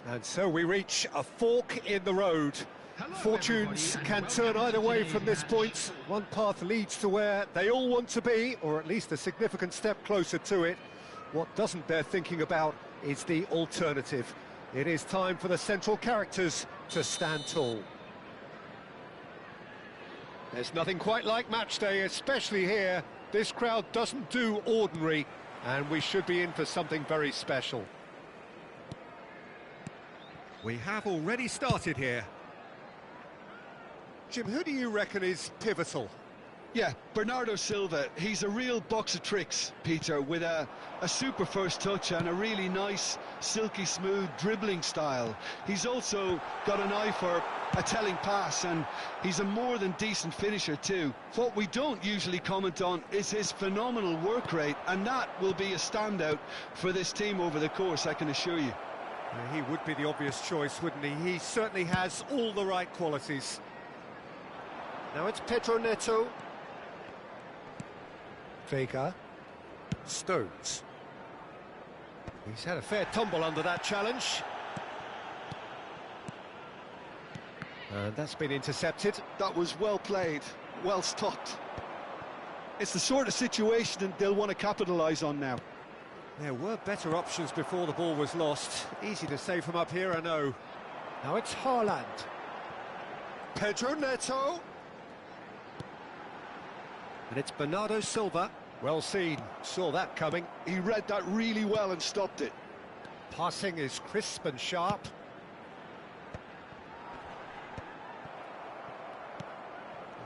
And so we reach a fork in the road. Fortunes can turn either way from this point. One path leads to where they all want to be, or at least a significant step closer to it. What doesn't bear thinking about is the alternative. It is time for the central characters to stand tall. There's nothing quite like match day, especially here. This crowd doesn't do ordinary, and we should be in for something very special. We have already started here. Jim, who do you reckon is pivotal? Yeah, Bernardo Silva. He's a real box of tricks, Peter, with a super first touch and a really nice, silky smooth dribbling style. He's also got an eye for a telling pass, and he's a more than decent finisher too. What we don't usually comment on is his phenomenal work rate, and that will be a standout for this team over the course, I can assure you. He would be the obvious choice, wouldn't he? He certainly has all the right qualities. Now it's Pedro Neto. Vega. Stones. He's had a fair tumble under that challenge. And that's been intercepted. That was well played, well stopped. It's the sort of situation that they'll want to capitalise on now. There were better options before the ball was lost. Easy to say from up here, I know. Now it's Haaland. Pedro Neto. And it's Bernardo Silva. Well seen, saw that coming. He read that really well and stopped it. Passing is crisp and sharp.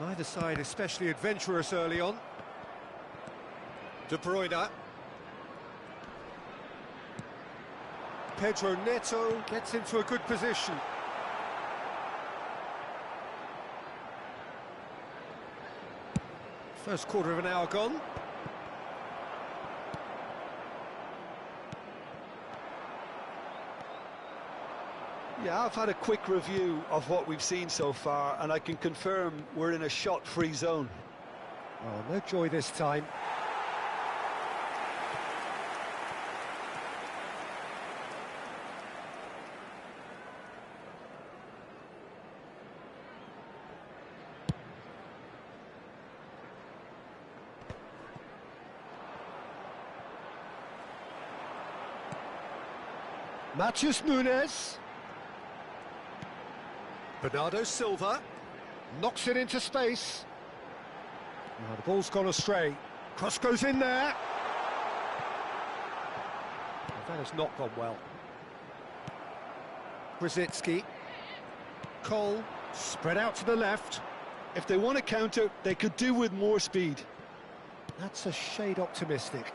Neither side especially adventurous early on. De Bruyne. Pedro Neto gets into a good position. First quarter of an hour gone. Yeah, I've had a quick review of what we've seen so far, and I can confirm we're in a shot-free zone. Oh, no joy this time. Matheus Nunes. Bernardo Silva knocks it into space. Now the ball's gone astray. Cross goes in there. Well, that has not gone well. Brzezinski. Cole spread out to the left. If they want to counter, they could do with more speed. That's a shade optimistic.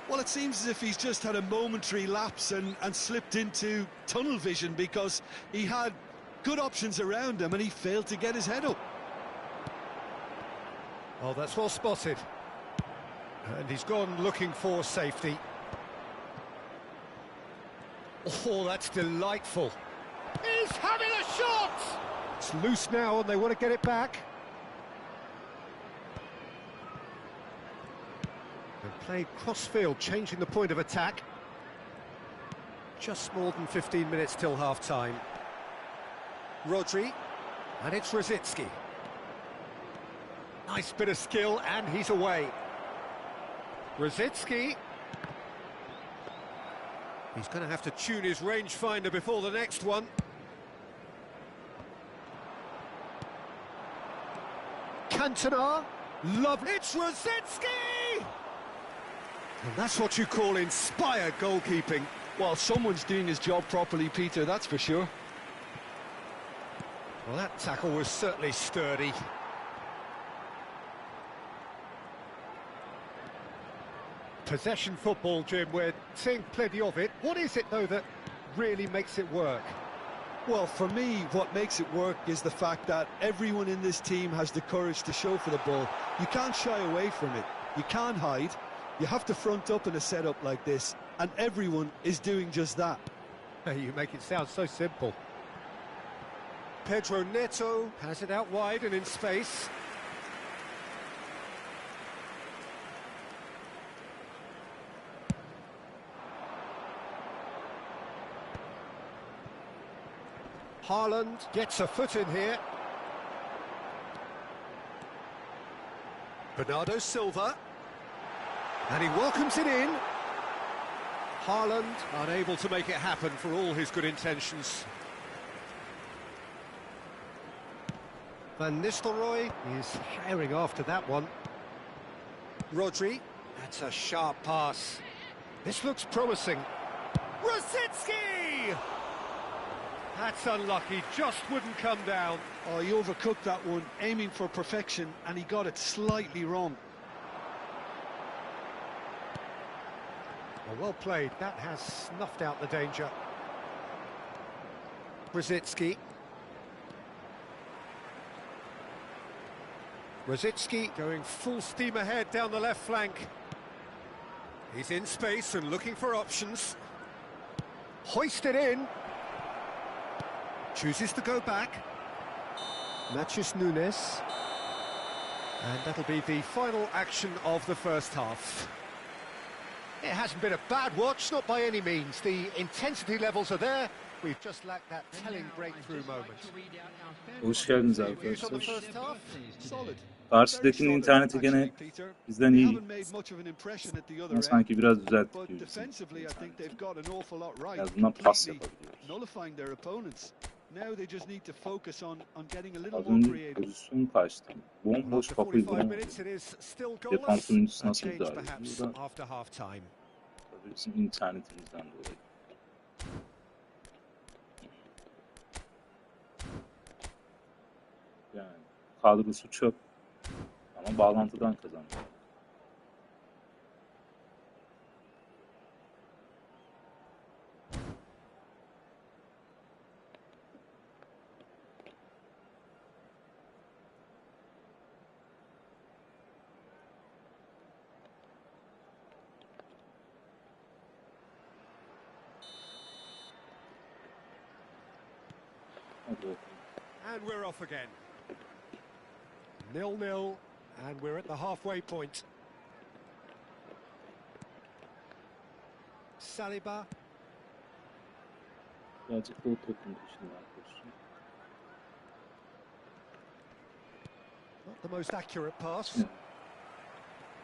Well, it seems as if he's just had a momentary lapse and slipped into tunnel vision, because he had good options around him and he failed to get his head up. Oh, that's well spotted. And he's gone looking for safety. Oh, that's delightful. He's having a shot! It's loose now and they want to get it back. And played cross-field, changing the point of attack. Just more than 15 minutes till half-time. Rodri, and it's Brzezinski. Nice bit of skill, and he's away. Brzezinski. He's going to have to tune his rangefinder before the next one. Cantona. Lovely. It's Brzezinski! And that's what you call inspired goalkeeping. Well, someone's doing his job properly, Peter, that's for sure. Well, that tackle was certainly sturdy. Possession football, Jim, we're seeing plenty of it. What is it, though, that really makes it work? Well, for me, what makes it work is the fact that everyone in this team has the courage to show for the ball. You can't shy away from it. You can't hide. You have to front up in a setup like this, and everyone is doing just that. You make it sound so simple. Pedro Neto has it out wide and in space. Haaland gets a foot in here. Bernardo Silva. And he welcomes it in. Haaland unable to make it happen for all his good intentions. Van Nistelrooy is herring after that one. Rodri, that's a sharp pass. This looks promising. Rosicki! That's unlucky, just wouldn't come down. Oh, he overcooked that one, aiming for perfection, and he got it slightly wrong. Well played, that has snuffed out the danger. Rosicki. Rosicki going full steam ahead down the left flank. He's in space and looking for options. Hoisted in. Chooses to go back. Matheus Nunes. And that'll be the final action of the first half. It hasn't been a bad watch, not by any means. The intensity levels are there. We've just lacked that telling breakthrough moment. Hoş geldiniz Views on the arkadaşlar. first half? Solid. Karşıdakinin interneti gene bizden iyi. Haven't made much of an impression at the other Ama end. sanki biraz düzelttik But gibi. bizim defensively, I think they've got an awful lot right. En azından pas Completely yapabiliyoruz. nullifying their opponents. Now they just need to focus on getting a little Az more önce creative. pozisyon kaçtı. Bomboş After kafayı 45 vuramadı. minutes, it is still Defans goalless. oyuncusu A nasıl change müdahale perhaps ediyor? Bu da after half time. tabii bizim internetimizden dolayı. Yani kadrosu çöp ama bağlantıdan kazandı. Hadi bakalım. And we're off again. 0-0, and we're at the halfway point. Saliba. Birazcık o topun peşinde arkadaşlar. Not the most accurate pass. Evet.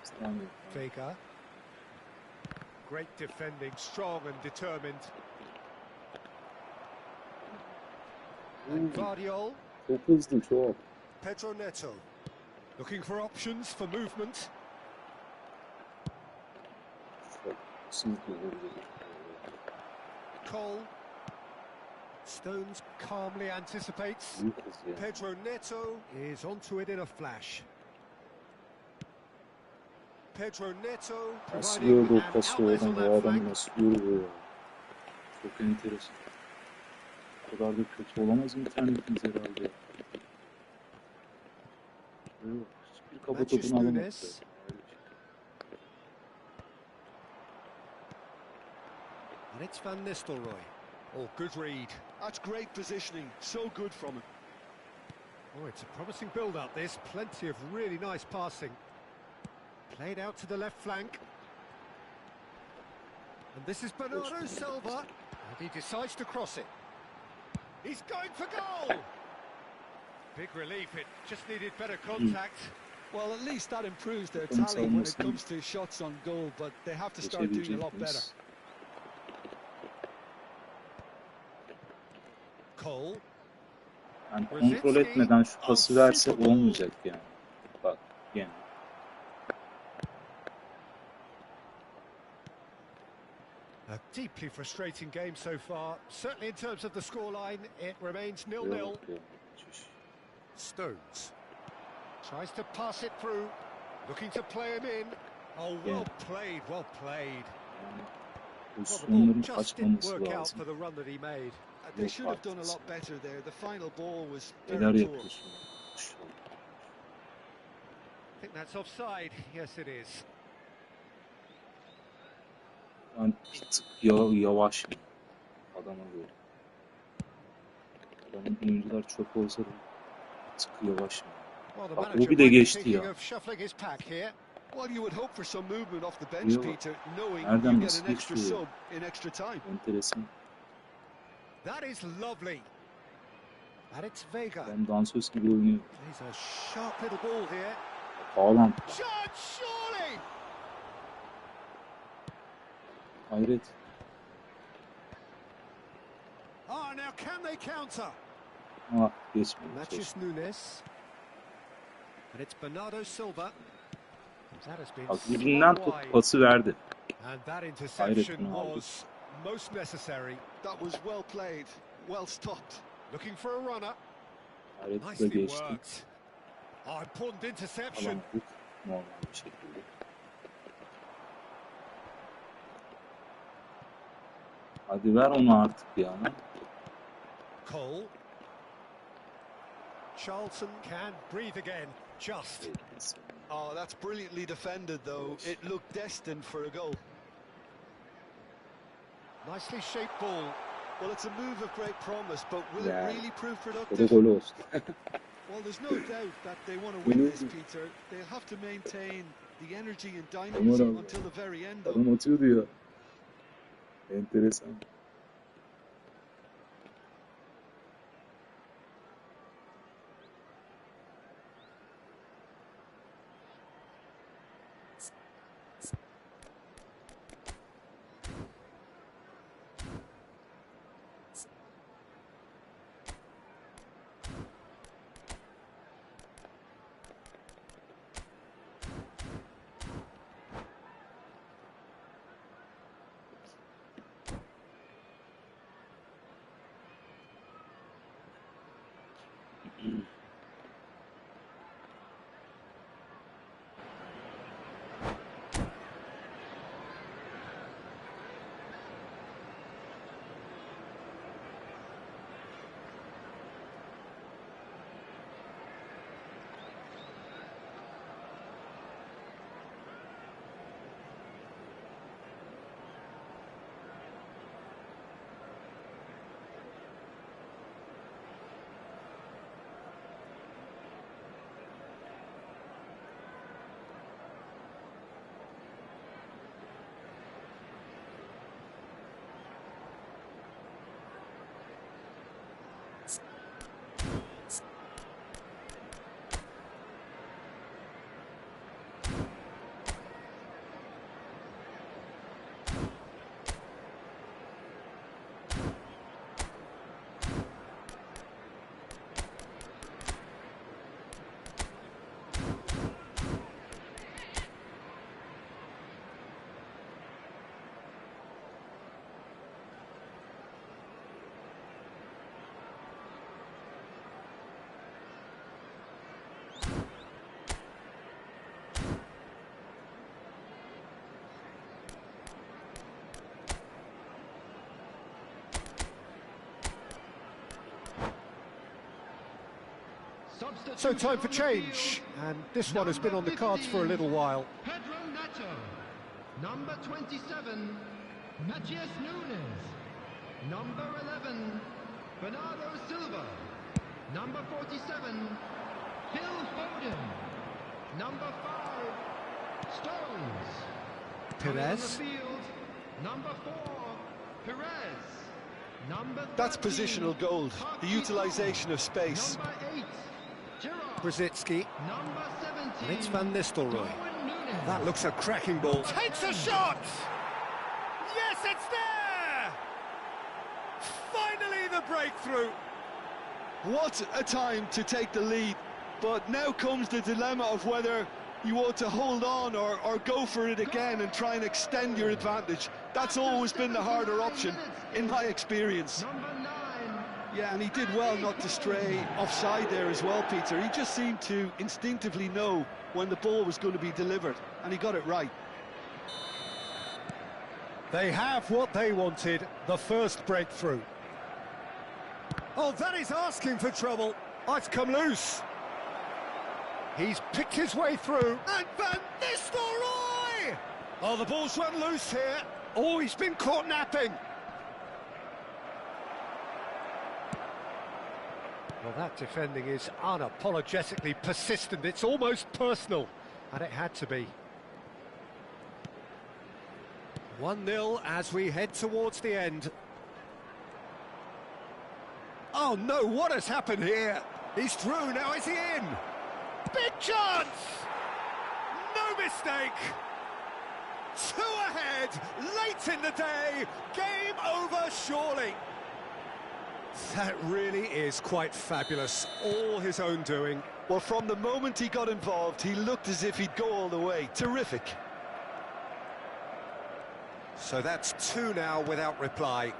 İstanbul. Vega. Great defending, strong and determined. And Guardiol. Çok hızlı, çok. Pedro Neto. Looking for options for movement. Çok hızlı. Cole. Stones calmly anticipates. Büyük hız ya. Pedro Neto is onto it in a flash. Pedro Neto Nasıl providing gördü an o pası outlet on oradan, o that adam flank. nasıl görüyor ya. Çok enteresan. O kadar da kötü olamaz internetimiz herhalde. Yok, hiçbir kafa Matheus topunu alamadı. Nunes. And it's Van Nistelrooy. Oh, good read. That's great positioning. So good from him. Oh, it's a promising build-up, this. Plenty of really nice passing. Played out to the left flank. And this is Bernardo Silva. And he decides to cross it. He's going for goal! Big relief, it just needed better contact. Well, at least that improves their Takım tally when it savunmasını comes to shots on goal, but they have to start doing a geçebilecek lot better. miyiz? Cole. Yani kontrol etmeden şu pası verse olmayacak yani. Bak yani. A deeply frustrating game so far. Certainly in terms of the scoreline, it remains 0-0. Yok ya. Çüş. Stones. Tries to pass it through. Looking to play him in. Oh, well played, well played. Yani Well, the ball pozisyonların just didn't kaçmaması work out lazım. for the run that he made. They should have done a lot better there. The final ball was Neler very poor. yapıyorsun? I think that's offside. Yes, it is. Yani bir tık yavaş adama göre. Adamın oyuncular çok olsa da bir tık yavaş. Well, the Bak, o manager bir de might be geçti thinking ya. of shuffling his pack here. Well, you would hope for some movement off the bench, Yok. Peter, knowing Nereden you get nasıl an extra geçiyor? sub in extra time. Enteresan. That is lovely. And it's Vega. Ben dansöz gibi oynuyor. He's a sharp little ball here. Haaland. Shot, surely! Hayret. Oh, now can they counter? Ah, geçmiyor. Matches Nunes. And it's Bernardo Silva. That has been Bak dibinden swung tut wide. pası verdi. And that interception Hayret bunu aldı. was most necessary. That was well played, well stopped. Looking for a runner. Hayret da Nicely geçti. worked. Oh, important interception. Alamadık normal bir şekilde. Hadi ver onu artık ya. Cole. Charlton can breathe again. Just. Oh, that's brilliantly defended, though. It looked destined for a goal. Nicely shaped ball. Well, it's a move of great promise, but will Yeah. it really prove O da productive? gol olsun. Well, there's no doubt that they want to win this, Peter. They'll have to maintain the energy and dynamism until the very end, though. Adam atıyor diyor. Enteresan. So time for change, and this one has been on the cards for a little while. Pedro Neto. Number 27, Matías Nunes. Number 11, Bernardo Silva. Number 47, Phil Foden. Number 5, Stones. Coming on the Perez. field, number 4, Perez. Number That's 13, positional gold, the utilisation of space. Number 8, Gerrard. Brzezinski. Number 17, And it's Van Nistelrooy. Darwin Núñez. That looks a cracking ball. Takes a shot! Yes, it's there! Finally the breakthrough. What a time to take the lead, but now comes the dilemma of whether you ought to hold on or go for it again and try and extend your advantage. That's always been the harder option, in my experience. Number 9. Yeah, and he did well not to stray offside there as well, Peter. He just seemed to instinctively know when the ball was going to be delivered, and he got it right. They have what they wanted, the first breakthrough. Oh, that is asking for trouble. Oh, it's come loose. He's picked his way through. And Van Nistelrooy! Oh, the ball's run loose here. Oh, he's been caught napping. Well, that defending is unapologetically persistent. It's almost personal, and it had to be. 1-0 as we head towards the end. Oh no, what has happened here? He's through, now is he in? Big chance! No mistake! 2 ahead, late in the day, game over surely. That really is quite fabulous, all his own doing. Well, from the moment he got involved, he looked as if he'd go all the way. Terrific. So that's 2 now without reply.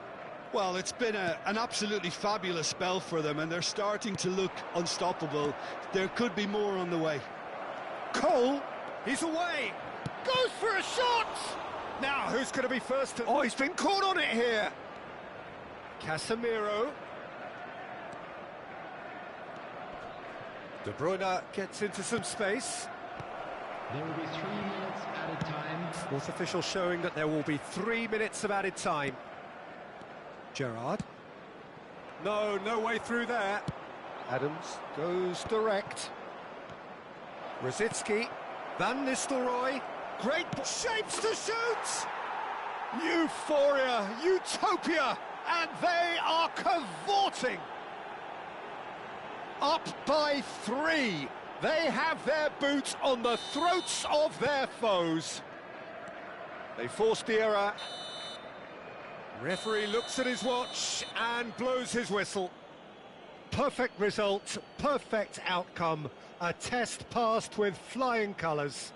Well, it's been an absolutely fabulous spell for them, and they're starting to look unstoppable. There could be more on the way. Cole, he's away, goes for a shot! Now, who's going to be first? Oh, he's been caught on it here. Casemiro. De Bruyne gets into some space. There will be 3 minutes added time. Fourth official showing that there will be 3 minutes of added time. Gerrard. No way through there. Adams goes direct. Rosicki. Van Nistelrooy. Great shapes to shoot! Euphoria, utopia, and they are cavorting. Up by 3. They have their boots on the throats of their foes. They forced the error. Referee looks at his watch and blows his whistle. Perfect result, perfect outcome. A test passed with flying colours.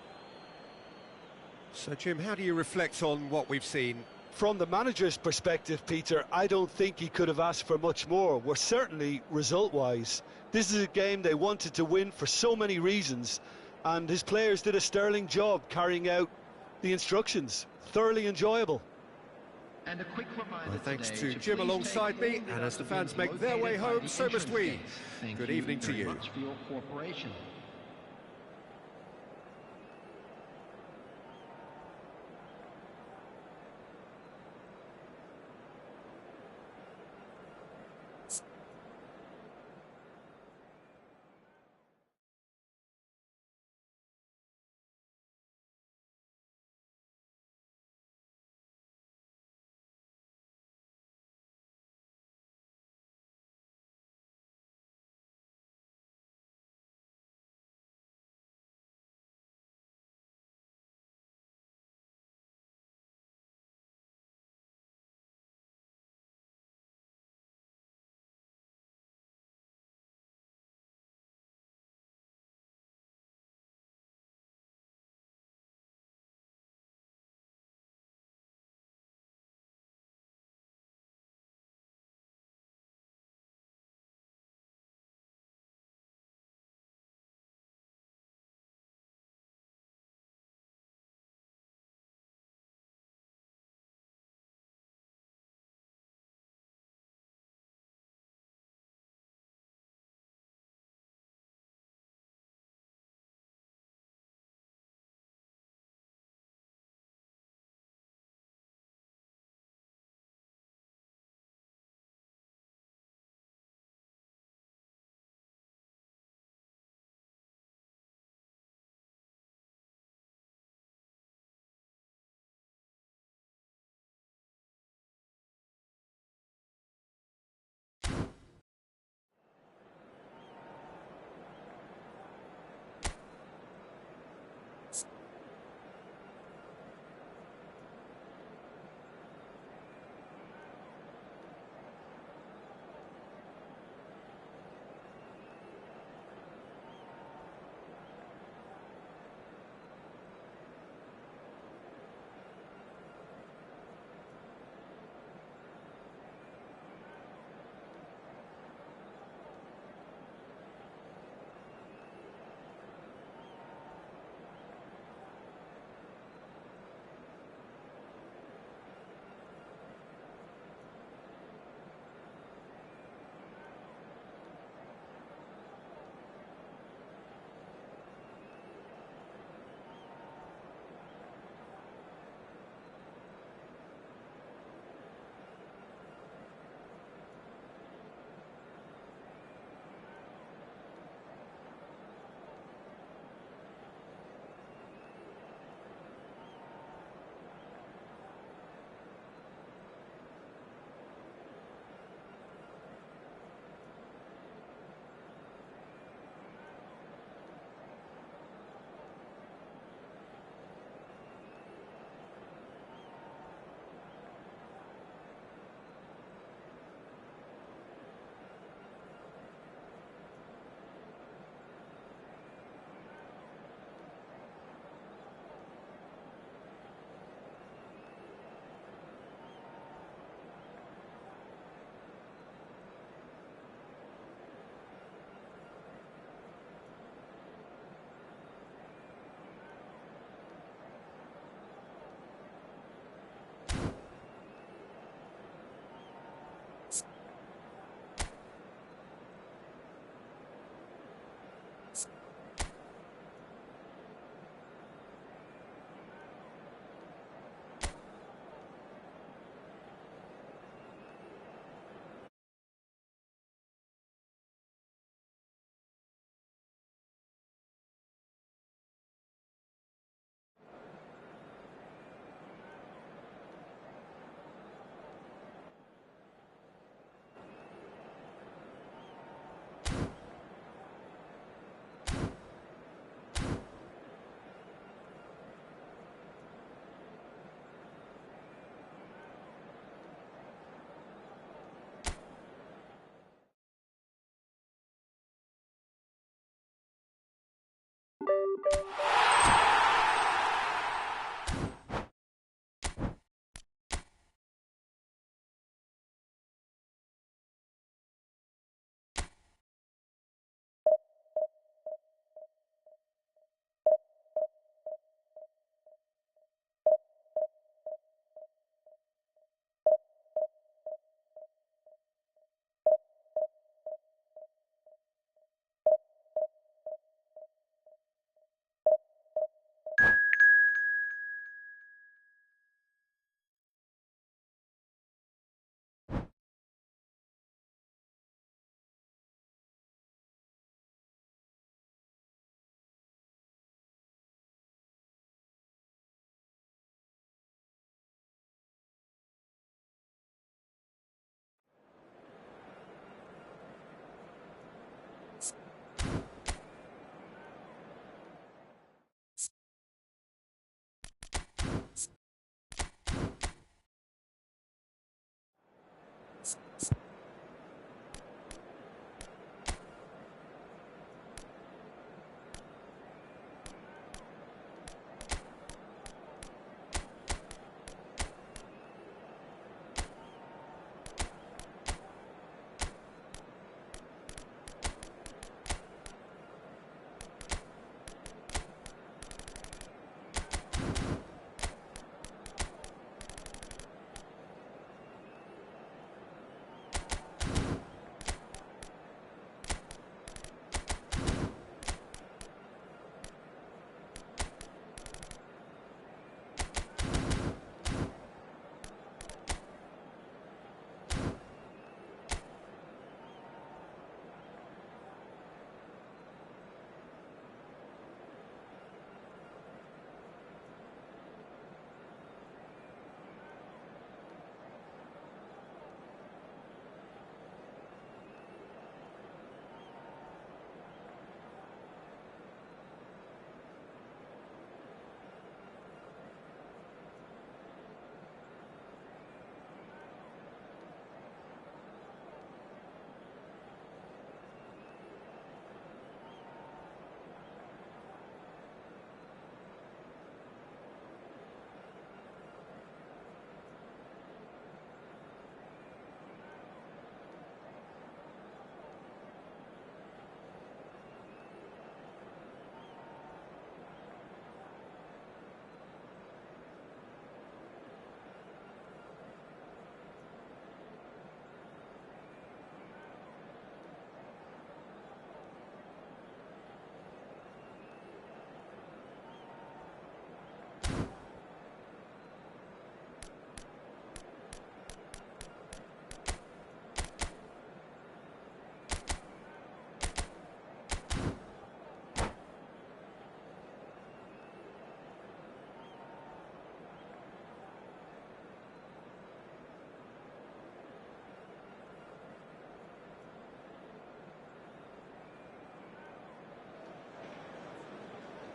So, Jim, how do you reflect on what we've seen? From the manager's perspective, Peter, I don't think he could have asked for much more. We're certainly result-wise. This is a game they wanted to win for so many reasons, and his players did a sterling job carrying out the instructions. Thoroughly enjoyable. And a quick reminder Well, thanks today to Jim please alongside take me, all and as the fans dustbins make their way located home, by so the must we. entrance gates. Thank Good you evening to very you. much for your cooperation.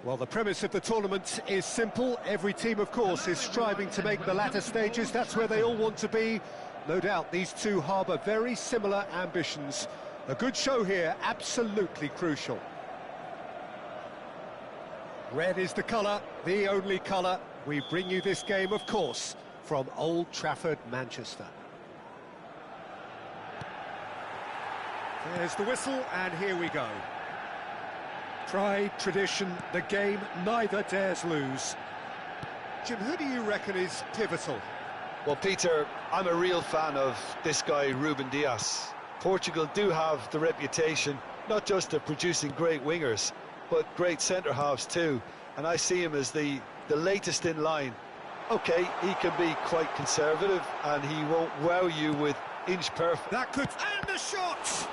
Well, the premise of the tournament is simple. Every team, of course, is striving to make the latter stages. That's where they all want to be. No doubt these two harbour very similar ambitions. A good show here, absolutely crucial. Red is the colour, the only colour. We bring you this game, of course, from Old Trafford, Manchester. There's the whistle, and here we go. Pride, tradition, the game neither dares lose. Jim, who do you reckon is pivotal? Well, Peter, I'm a real fan of this guy, Ruben Dias. Portugal do have the reputation, not just of producing great wingers, but great centre-halves too. And I see him as the latest in line. OK, he can be quite conservative, and he won't wow you with inch perfect. That could... And the shot!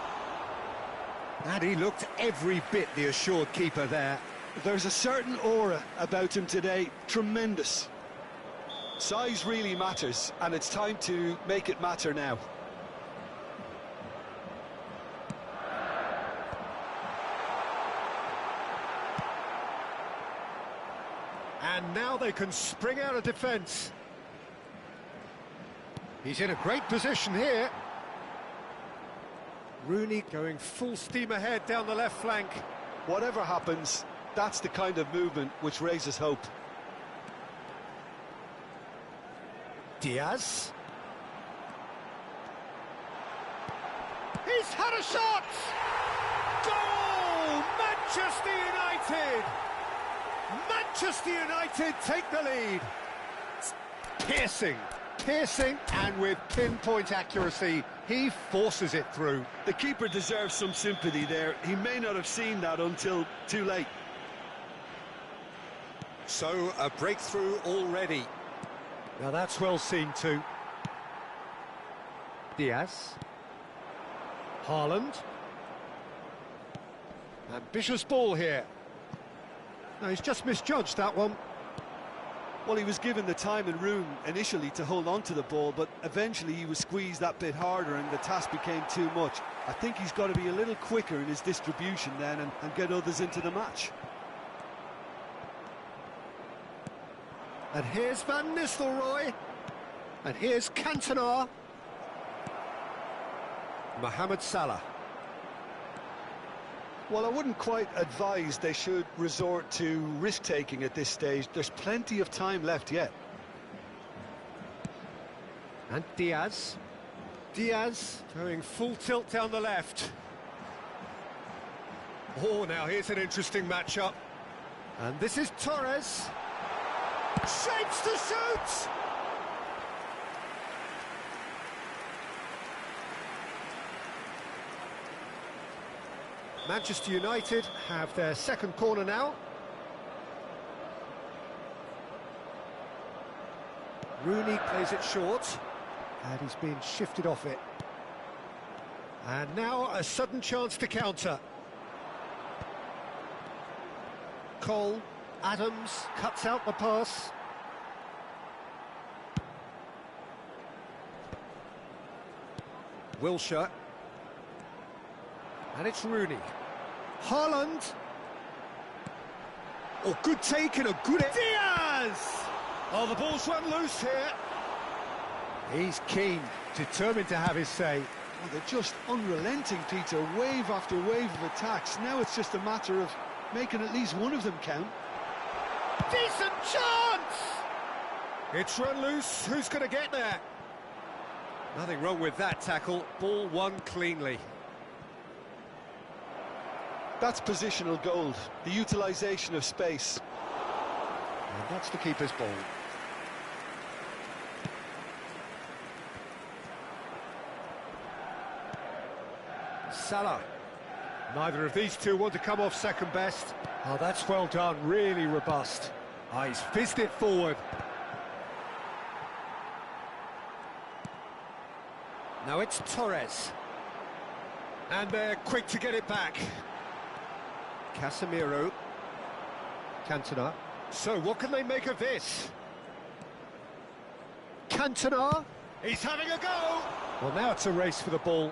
And he looked every bit the assured keeper there. There's a certain aura about him today, tremendous. Size really matters, and it's time to make it matter now. And now they can spring out of defence. He's in a great position here. Rooney going full steam ahead down the left flank. Whatever happens, that's the kind of movement which raises hope. Diaz. He's had a shot! Goal! Manchester United! Manchester United take the lead. Piercing, and with pinpoint accuracy, he forces it through. The keeper deserves some sympathy there. He may not have seen that until too late. So, a breakthrough already. Now that's well seen too. Diaz. Haaland. Ambitious ball here. No, he's just misjudged that one. Well, he was given the time and room initially to hold on to the ball, but eventually he was squeezed that bit harder and the task became too much. I think he's got to be a little quicker in his distribution then and get others into the match. And here's Van Nistelrooy. And here's Cantona. Mohamed Salah. Well, I wouldn't quite advise they should resort to risk-taking at this stage. There's plenty of time left yet. And Diaz. Diaz going full tilt down the left. Oh, now here's an interesting matchup. And this is Torres. Shapes to shoot! Manchester United have their second corner now. Rooney plays it short, and he's being shifted off it. And now a sudden chance to counter. Cole, Adams cuts out the pass. Wilshere. And it's Rooney. Haaland. Oh, good take and a good... Diaz! Oh, the ball's run loose here. He's keen, determined to have his say. Well, they're just unrelenting, Peter. Wave after wave of attacks. Now it's just a matter of making at least one of them count. Decent chance! It's run loose. Who's going to get there? Nothing wrong with that tackle. Ball won cleanly. That's positional gold, the utilisation of space. And that's the keeper's ball. Salah. Neither of these two want to come off second best. Oh, that's well done, really robust. Oh, he's fizzed it forward. Now it's Torres. And they're quick to get it back. Casemiro. Cantona. So what can they make of this? Cantona. He's having a go. Well, now it's a race for the ball.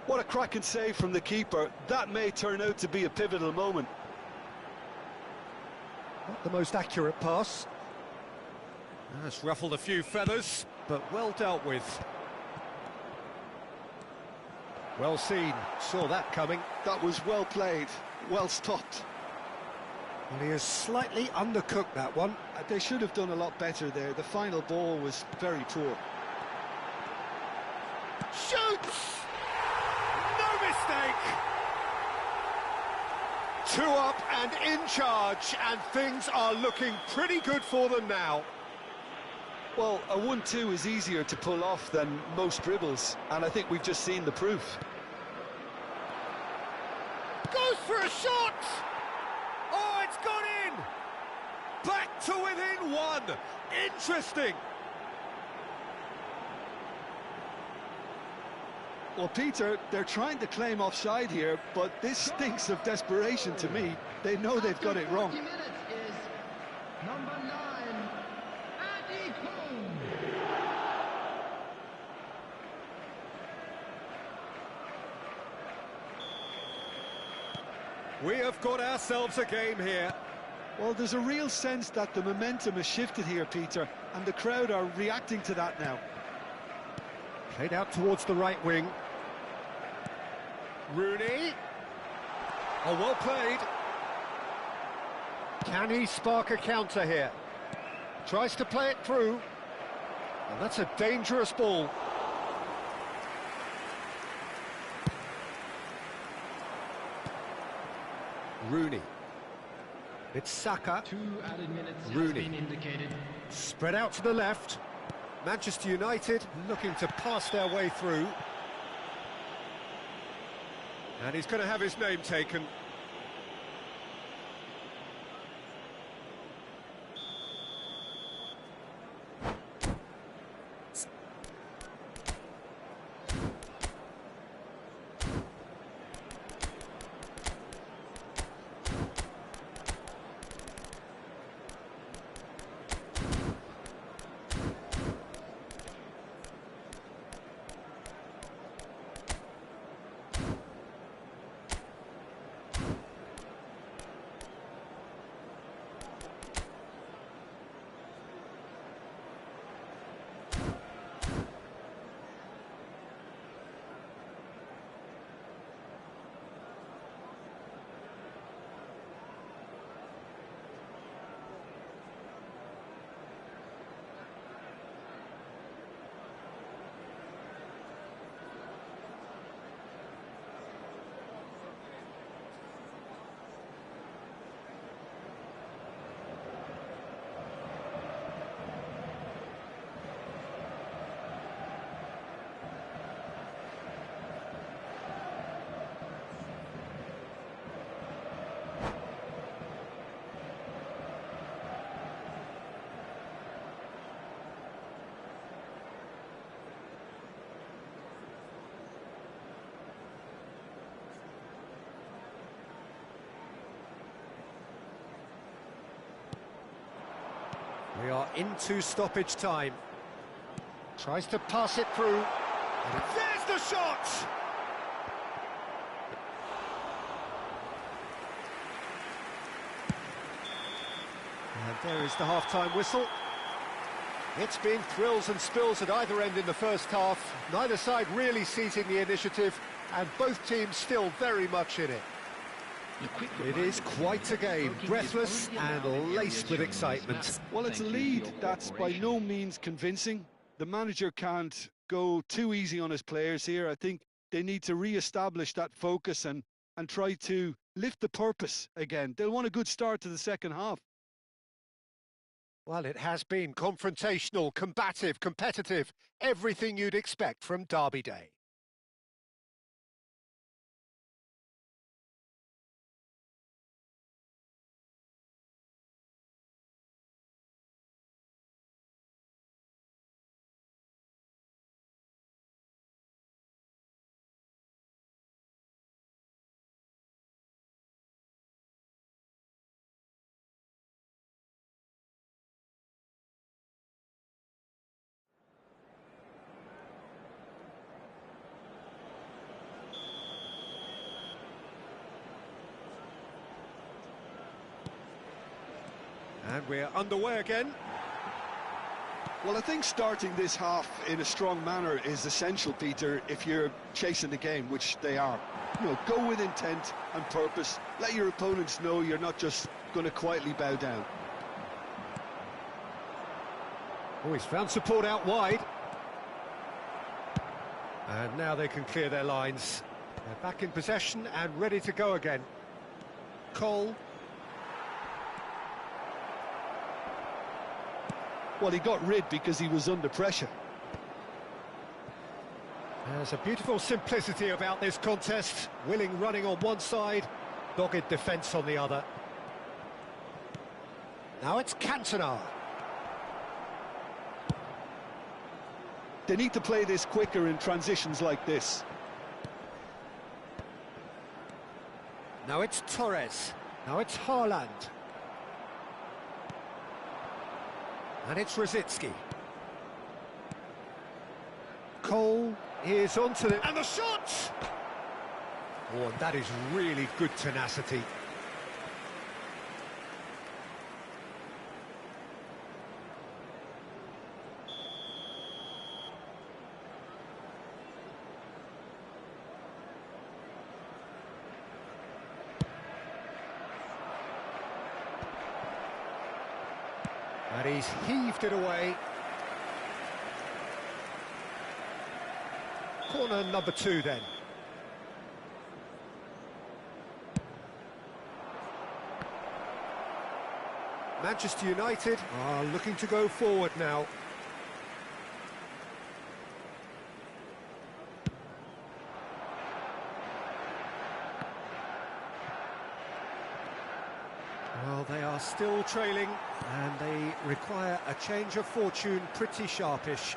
What a cracking save from the keeper. That may turn out to be a pivotal moment. Not the most accurate pass. That's ruffled a few feathers, but well dealt with. Well seen, saw that coming. That was well played, well stopped. Well, he has slightly undercooked that one. They should have done a lot better there. The final ball was very poor. Shoots! No mistake! 2 up and in charge, and things are looking pretty good for them now. Well, a 1-2 is easier to pull off than most dribbles, and I think we've just seen the proof. Goes for a shot! Oh, it's gone in! Back to within 1! Interesting! Well, Peter, they're trying to claim offside here, but this stinks of desperation to me. They know they've got it wrong. Minutes is number 9, Andy Cole. We have got ourselves a game here. Well, there's a real sense that the momentum has shifted here, Peter, and the crowd are reacting to that now. Played out towards the right wing. Rooney. Oh, well played. Can he spark a counter here? Tries to play it through. And that's a dangerous ball. Rooney. It's Saka. 2 added minutes has Rooney. been indicated. Spread out to the left. Manchester United looking to pass their way through. And he's going to have his name taken. We are into stoppage time. Tries to pass it through. And there's the shot! And there is the half-time whistle. It's been thrills and spills at either end in the first half. Neither side really seizing the initiative, and both teams still very much in it. It is quite a game, breathless and laced with excitement. Well, it's a lead that's by no means convincing. The manager can't go too easy on his players here. I think they need to re-establish that focus and try to lift the purpose again. They'll want a good start to the second half. Well, it has been confrontational, combative, competitive, everything you'd expect from Derby Day. And we're underway again. Well, I think starting this half in a strong manner is essential, Peter, if you're chasing the game, which they are. You know, go with intent and purpose. Let your opponents know you're not just going to quietly bow down. Oh, he's found support out wide. And now they can clear their lines. They're back in possession and ready to go again. Cole. Well, he got rid because he was under pressure. There's a beautiful simplicity about this contest. Willing running on one side, dogged defence on the other. Now it's Cantona. They need to play this quicker in transitions like this. Now it's Torres. Now it's Haaland. And it's Rosicky. Cole is onto the... And the shot! Oh, and that is really good tenacity. And he's heaved it away. Corner number 2 then. Manchester United are looking to go forward now. Well, they are still trailing, and they require a change of fortune pretty sharpish.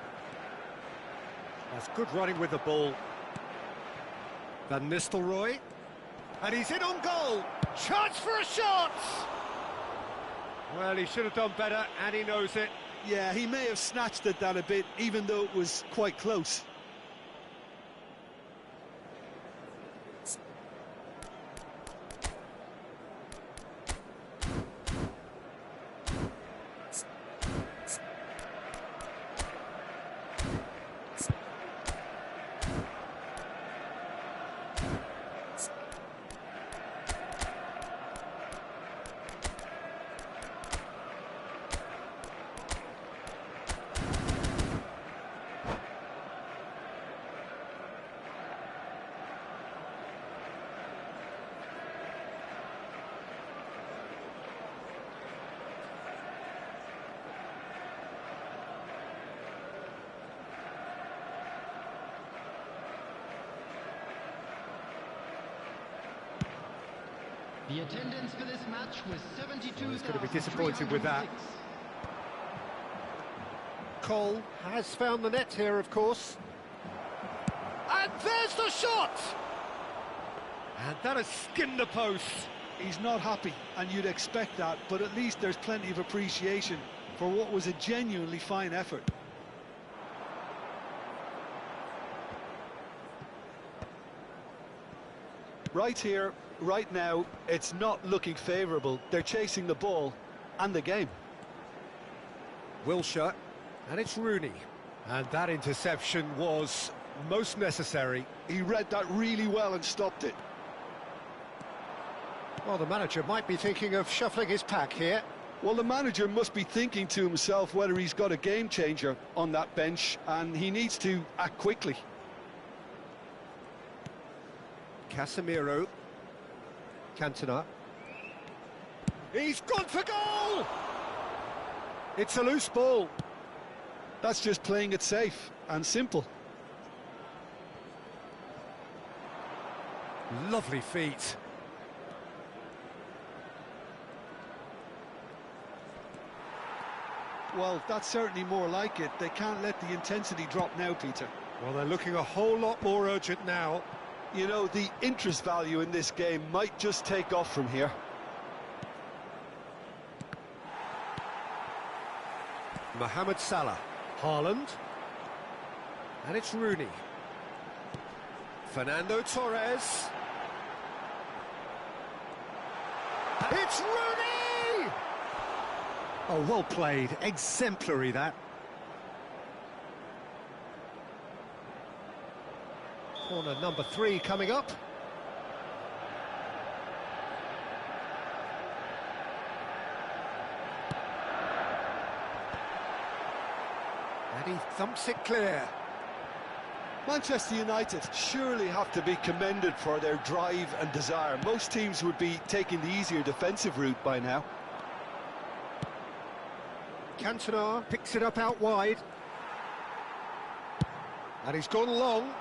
That's good running with the ball. Van Nistelrooy. And he's in on goal. Chance for a shot! Well, he should have done better, and he knows it. Yeah, he may have snatched at that a bit, even though it was quite close. The attendance for this match was 72,000. He's going to be disappointed with that. Cole has found the net here, of course. And there's the shot! And that has skinned the post. He's not happy, and you'd expect that, but at least there's plenty of appreciation for what was a genuinely fine effort. Right here, right now, it's not looking favourable. They're chasing the ball and the game. Wilshere, and it's Rooney. And that interception was most necessary. He read that really well and stopped it. Well, the manager might be thinking of shuffling his pack here. Well, the manager must be thinking to himself whether he's got a game changer on that bench, and he needs to act quickly. Casemiro. Cantona. He's gone for goal! It's a loose ball. That's just playing it safe and simple. Lovely feet. Well, that's certainly more like it. They can't let the intensity drop now, Peter. Well, they're looking a whole lot more urgent now. You know, the interest value in this game might just take off from here. Mohamed Salah. Haaland. And it's Rooney. Fernando Torres. It's Rooney! Oh, well played. Exemplary, that. Corner number 3 coming up. And he thumps it clear. Manchester United surely have to be commended for their drive and desire. Most teams would be taking the easier defensive route by now. Cantona picks it up out wide. And he's gone long.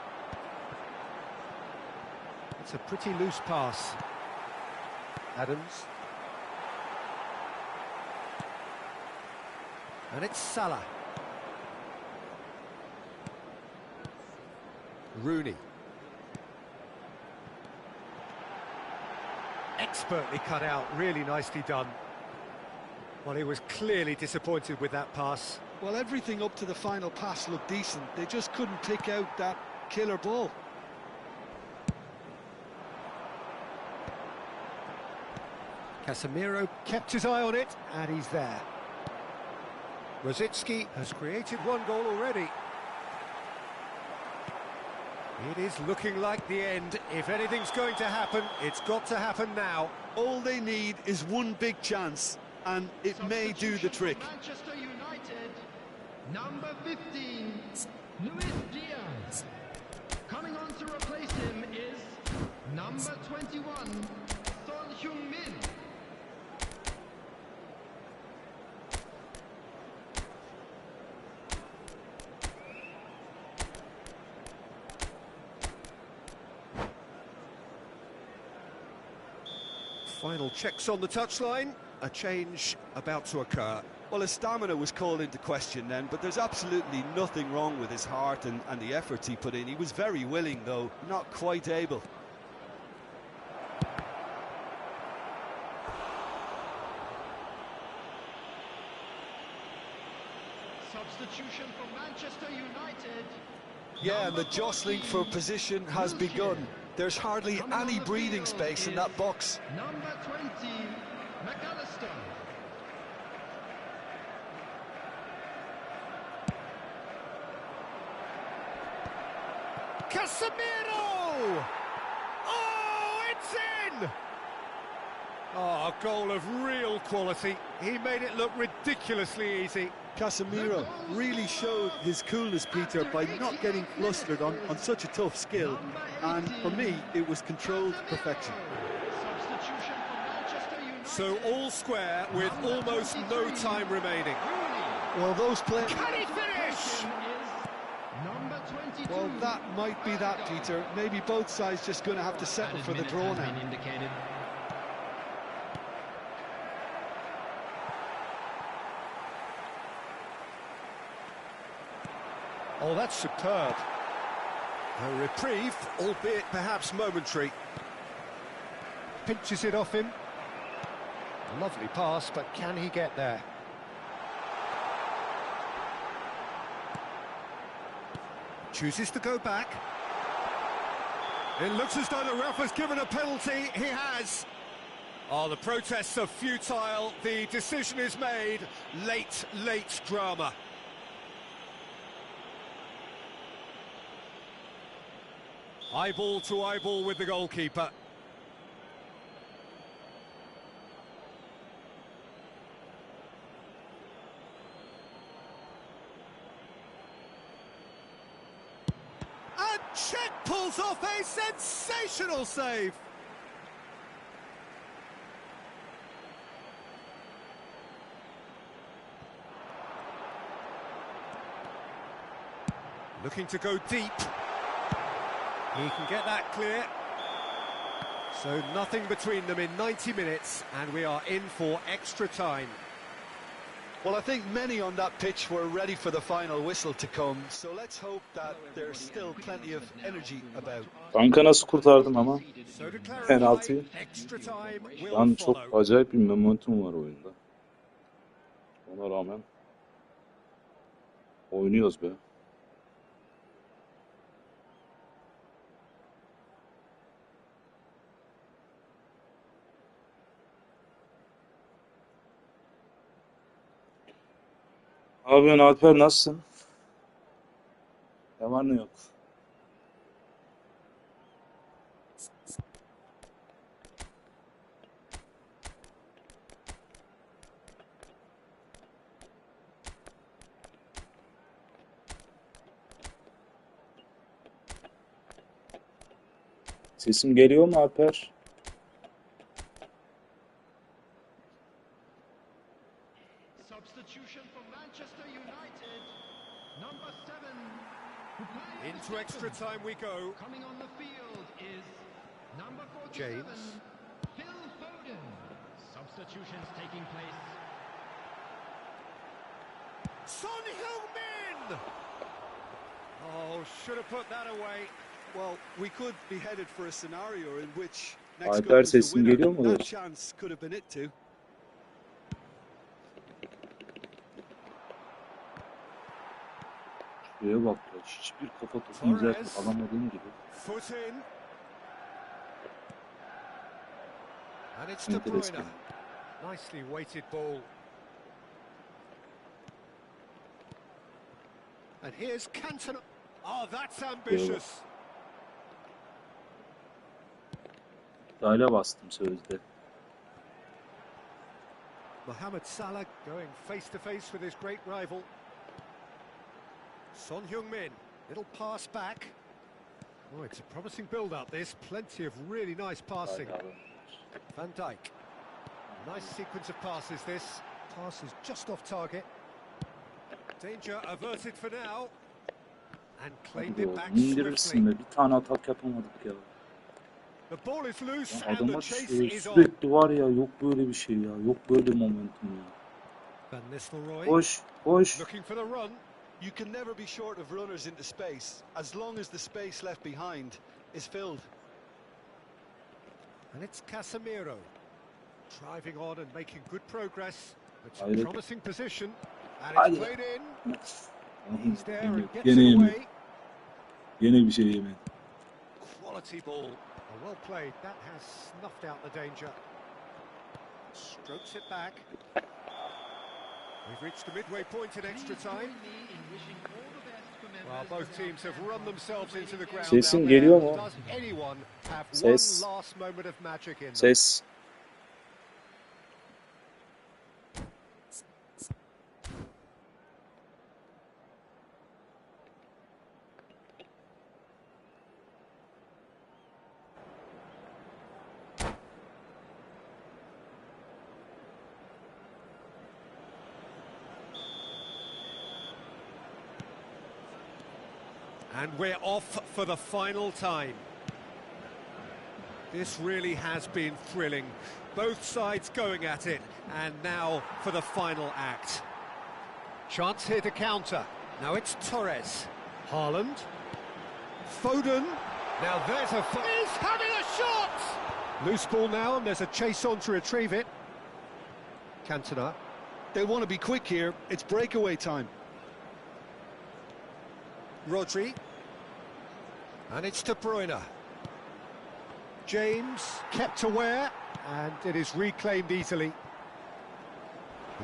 It's a pretty loose pass. Adams. And it's Salah. Rooney. Expertly cut out, really nicely done. Well, he was clearly disappointed with that pass. Well, everything up to the final pass looked decent. They just couldn't pick out that killer ball. Casemiro kept his eye on it, and he's there. Rosicki has created one goal already. It is looking like the end. If anything's going to happen, it's got to happen now. All they need is one big chance, and it may do the trick. Manchester United, number 15, Luis Diaz. Coming on to replace him is number 21, Son Heung-min. Final checks on the touchline. A change about to occur. Well, his stamina was called into question then, but there's absolutely nothing wrong with his heart and the efforts he put in. He was very willing, though, not quite able. Substitution for Manchester United. Yeah, and the jostling for position has begun. There's hardly any breathing space in that box. Number 20, McAllister. Casemiro! Oh, it's in! Oh, a goal of real quality. He made it look ridiculously easy. Casemiro really showed his coolness, Peter, by not getting flustered on such a tough skill. And for me, it was controlled perfection. Substitution for Manchester United. So all square with almost no time remaining. Well, those players... Can he finish? Number 22. Well, that might be that, Peter. Maybe both sides just going to have to settle for the draw now. Indicated. Oh, that's superb. A reprieve, albeit perhaps momentary. Pinches it off him. Lovely pass, but can he get there? Chooses to go back. It looks as though the ref has given a penalty. He has. Oh, the protests are futile. The decision is made. Late drama. Eyeball to eyeball with the goalkeeper. And Czech pulls off a sensational save. Looking to go deep. He can get that clear. So nothing between them in 90 minutes, and we are in for extra time. Well, I think many on that pitch were ready for the final whistle to come, so let's hope that there's still plenty of energy about. Kanka nasıl kurtardım ama? So to clarify, Penaltıyı. extra time Şu will an çok follow. acayip bir momentum var oyunda. Ona rağmen oynuyoruz be. Ne yapıyorsun Alper, nasılsın? Ne var ne yok? Sesim geliyor mu Alper? Substitution for Manchester United. Number 7. who played Into extra time we go. Coming on the field is number 47. James. Phil Foden. Substitutions taking place. Son Heung-min! Oh, should have put that away. Well, we could be headed for a scenario in which next Alper, goal is the sesim winner. geliyor mu? That chance could have been it too. Şuraya bak ya, hiçbir kafa topunu zaten alamadığım gibi. Foot in. And it's De Enteresan. Bruyne. Nicely weighted ball. And here's Cantona. Oh, that's ambitious. İptale bastım sözde. Mohamed Salah going face to face with his great rival. Son Heung-min, little pass back. Oh, it's a promising build-up, this. Plenty of really nice passing. Van Dijk. Nice sequence of passes, this. Pass is just off target. Danger averted for now. And claimed Hadi it oğlum, back indirirsin swiftly. be. Bir tane atak yapamadık ya. The ball is loose Ya and the adama chase düşüyor, is on. sürekli var ya, yok böyle bir şey ya. Yok böyle momentum ya. Van Nistelrooy Koş, koş. looking for the run. You can never be short of runners into space, as long as the space left behind is filled. And it's Casemiro. Driving on and making good progress. It's a Hayret. promising position. And Haydi. it's played in. He's there Yeme, and gets Gene it yeme. away. Yine bir şey yemedi. Quality ball. Oh, well played. That has snuffed out the danger. Strokes it back. We've reached the midway point in extra time. Well, both teams have run themselves into the ground. Sesim down there. geliyor mu? Does anyone have Ses. one last moment of magic in them? Ses. And we're off for the final time. This really has been thrilling. Both sides going at it, and now for the final act. Chance here to counter. Now it's Torres. Haaland. Foden. Now there's a... He's having a shot! Loose ball now, and there's a chase on to retrieve it. Cantona. They want to be quick here. It's breakaway time. Rodri. And it's De Bruyne. James kept aware, and it is reclaimed easily.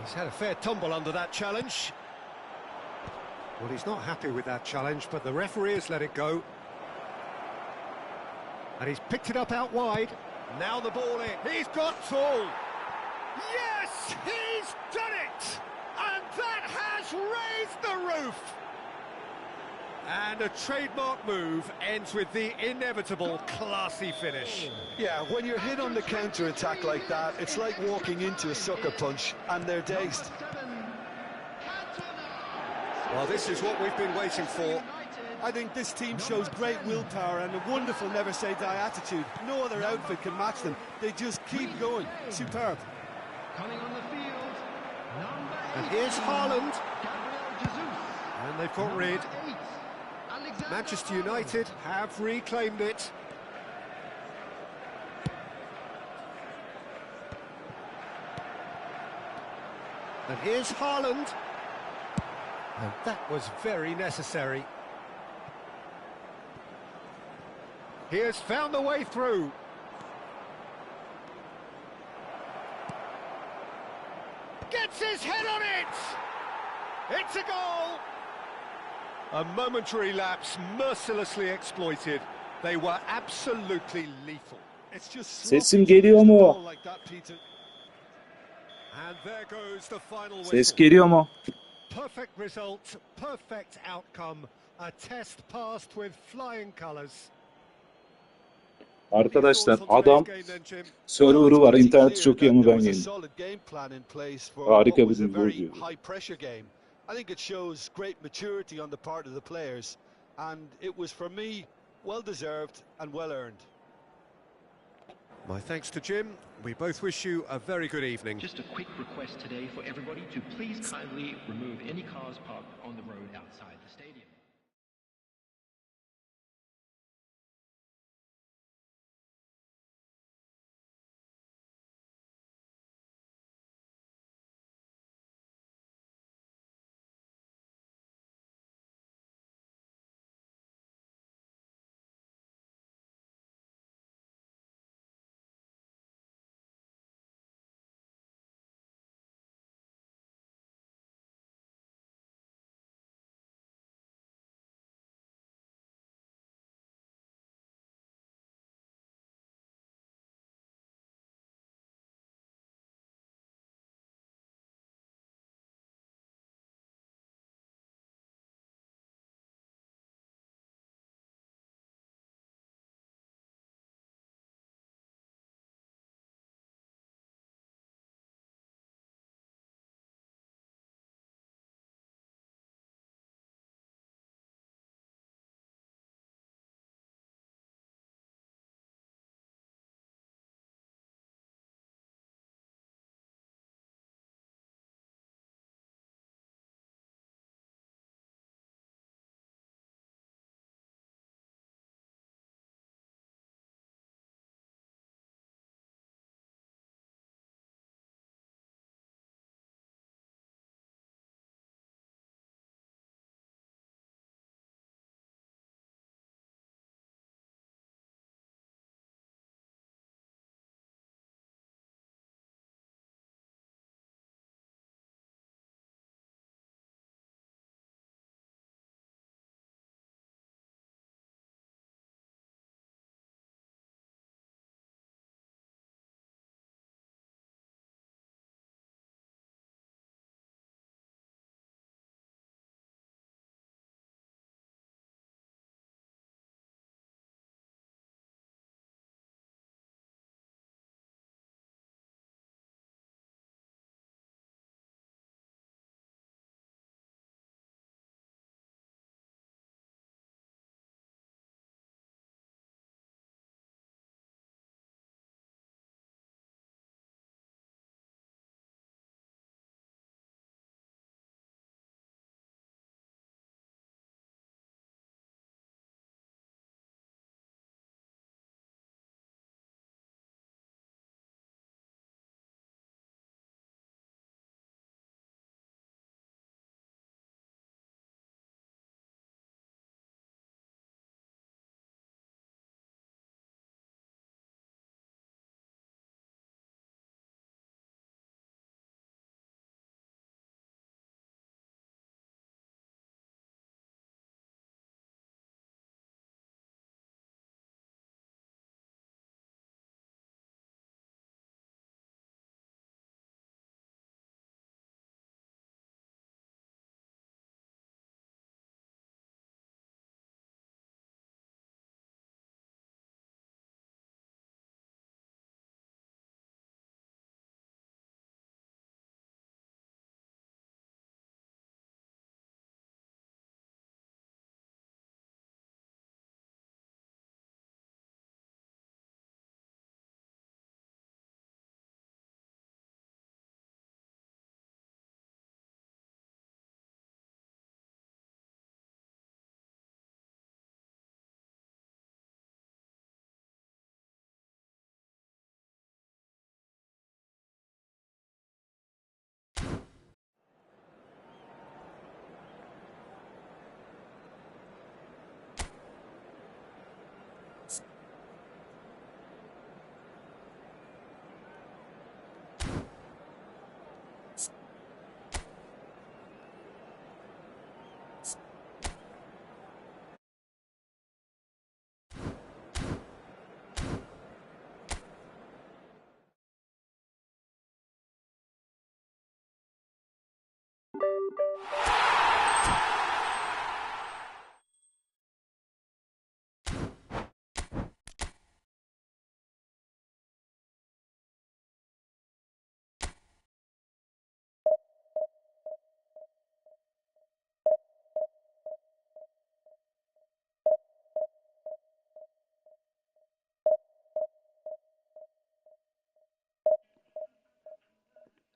He's had a fair tumble under that challenge. Well, he's not happy with that challenge, but the referee has let it go. And he's picked it up out wide. Now the ball in. He's got Tool. Yes, he's done it! And that has raised the roof! And a trademark move ends with the inevitable classy finish. Yeah, when you're hit on the counter-attack like that, it's like walking into a sucker punch, and they're dazed. Well, this is what we've been waiting for. I think this team shows great willpower and a wonderful never-say-die attitude. No other outfit can match them. They just keep going. Superb. Coming on the field, number 8. And here's Haaland. Gabriel Jesus. And they've got rid. Number 8, Alexander Manchester Arnold. United have reclaimed it. And here's Haaland. And that was very necessary. He has found the way through. Gets his head on it! It's a goal! A momentary lapse, mercilessly exploited. They were absolutely lethal. It's just Sesim sloppy to geliyor lose the mu? ball like that, Peter. And there goes the final Ses whistle. geliyor mu? Perfect result, perfect outcome. A test passed with flying colours. Arkadaşlar adam server'ı var. Pretty İnterneti clear çok iyi that ama there ben was a yendim. solid game plan in place for Harika what bir was a gol very diyor. high pressure game. I think it shows great maturity on the part of the players, and it was, for me, well deserved and well earned. My thanks to Jim. We both wish you a very good evening. Just a quick request today for everybody to please kindly remove any cars parked on the road outside the stadium.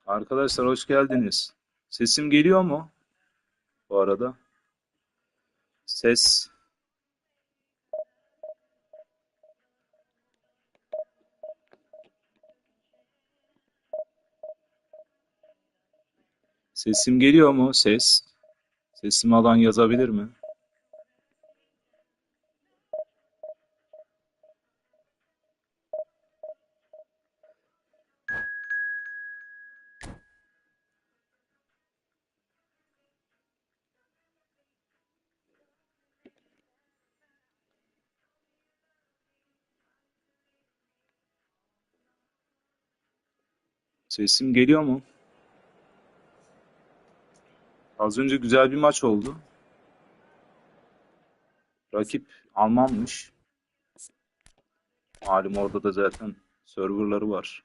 Arkadaşlar hoş geldiniz. Sesim geliyor mu? Bu arada. Ses. Sesim geliyor mu? Ses. Sesimi alan yazabilir mi? Sesim geliyor mu? Az önce güzel bir maç oldu. Rakip Almanmış. Malum orada da zaten serverları var.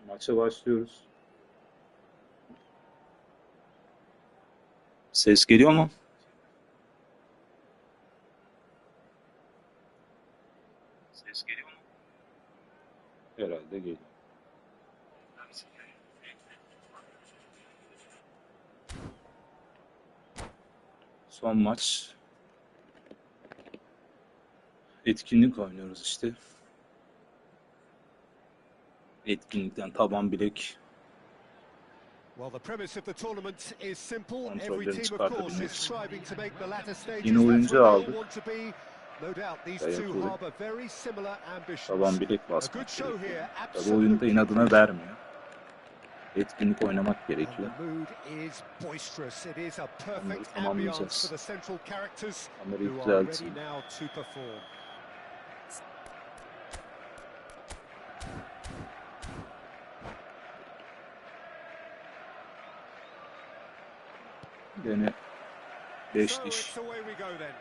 Maça başlıyoruz. Ses geliyor mu? Ses geliyor mu? Herhalde geliyor. Son maç. Etkinlik oynuyoruz işte. Etkinlikten taban bilek Well, the premise of the tournament is simple. Every kontrollerini team, of çıkartabilmek course, is için. striving to make the latter stages. Yine That's oyuncu where they all aldık. want to be. No doubt these Gayet two iyi. harbour very similar ambitions. Taban bilek A good basmak show gerekiyor. here, Tabii oyunda absolutely inadına crucial. vermiyor. Etkinlik oynamak And gerekiyor. the mood is boisterous. It is a Onları perfect ambiance for tamamlayacağız. the central characters Kamerayı who are ready düzelteyim. now to perform. Gene 5 So diş. it's away we go then.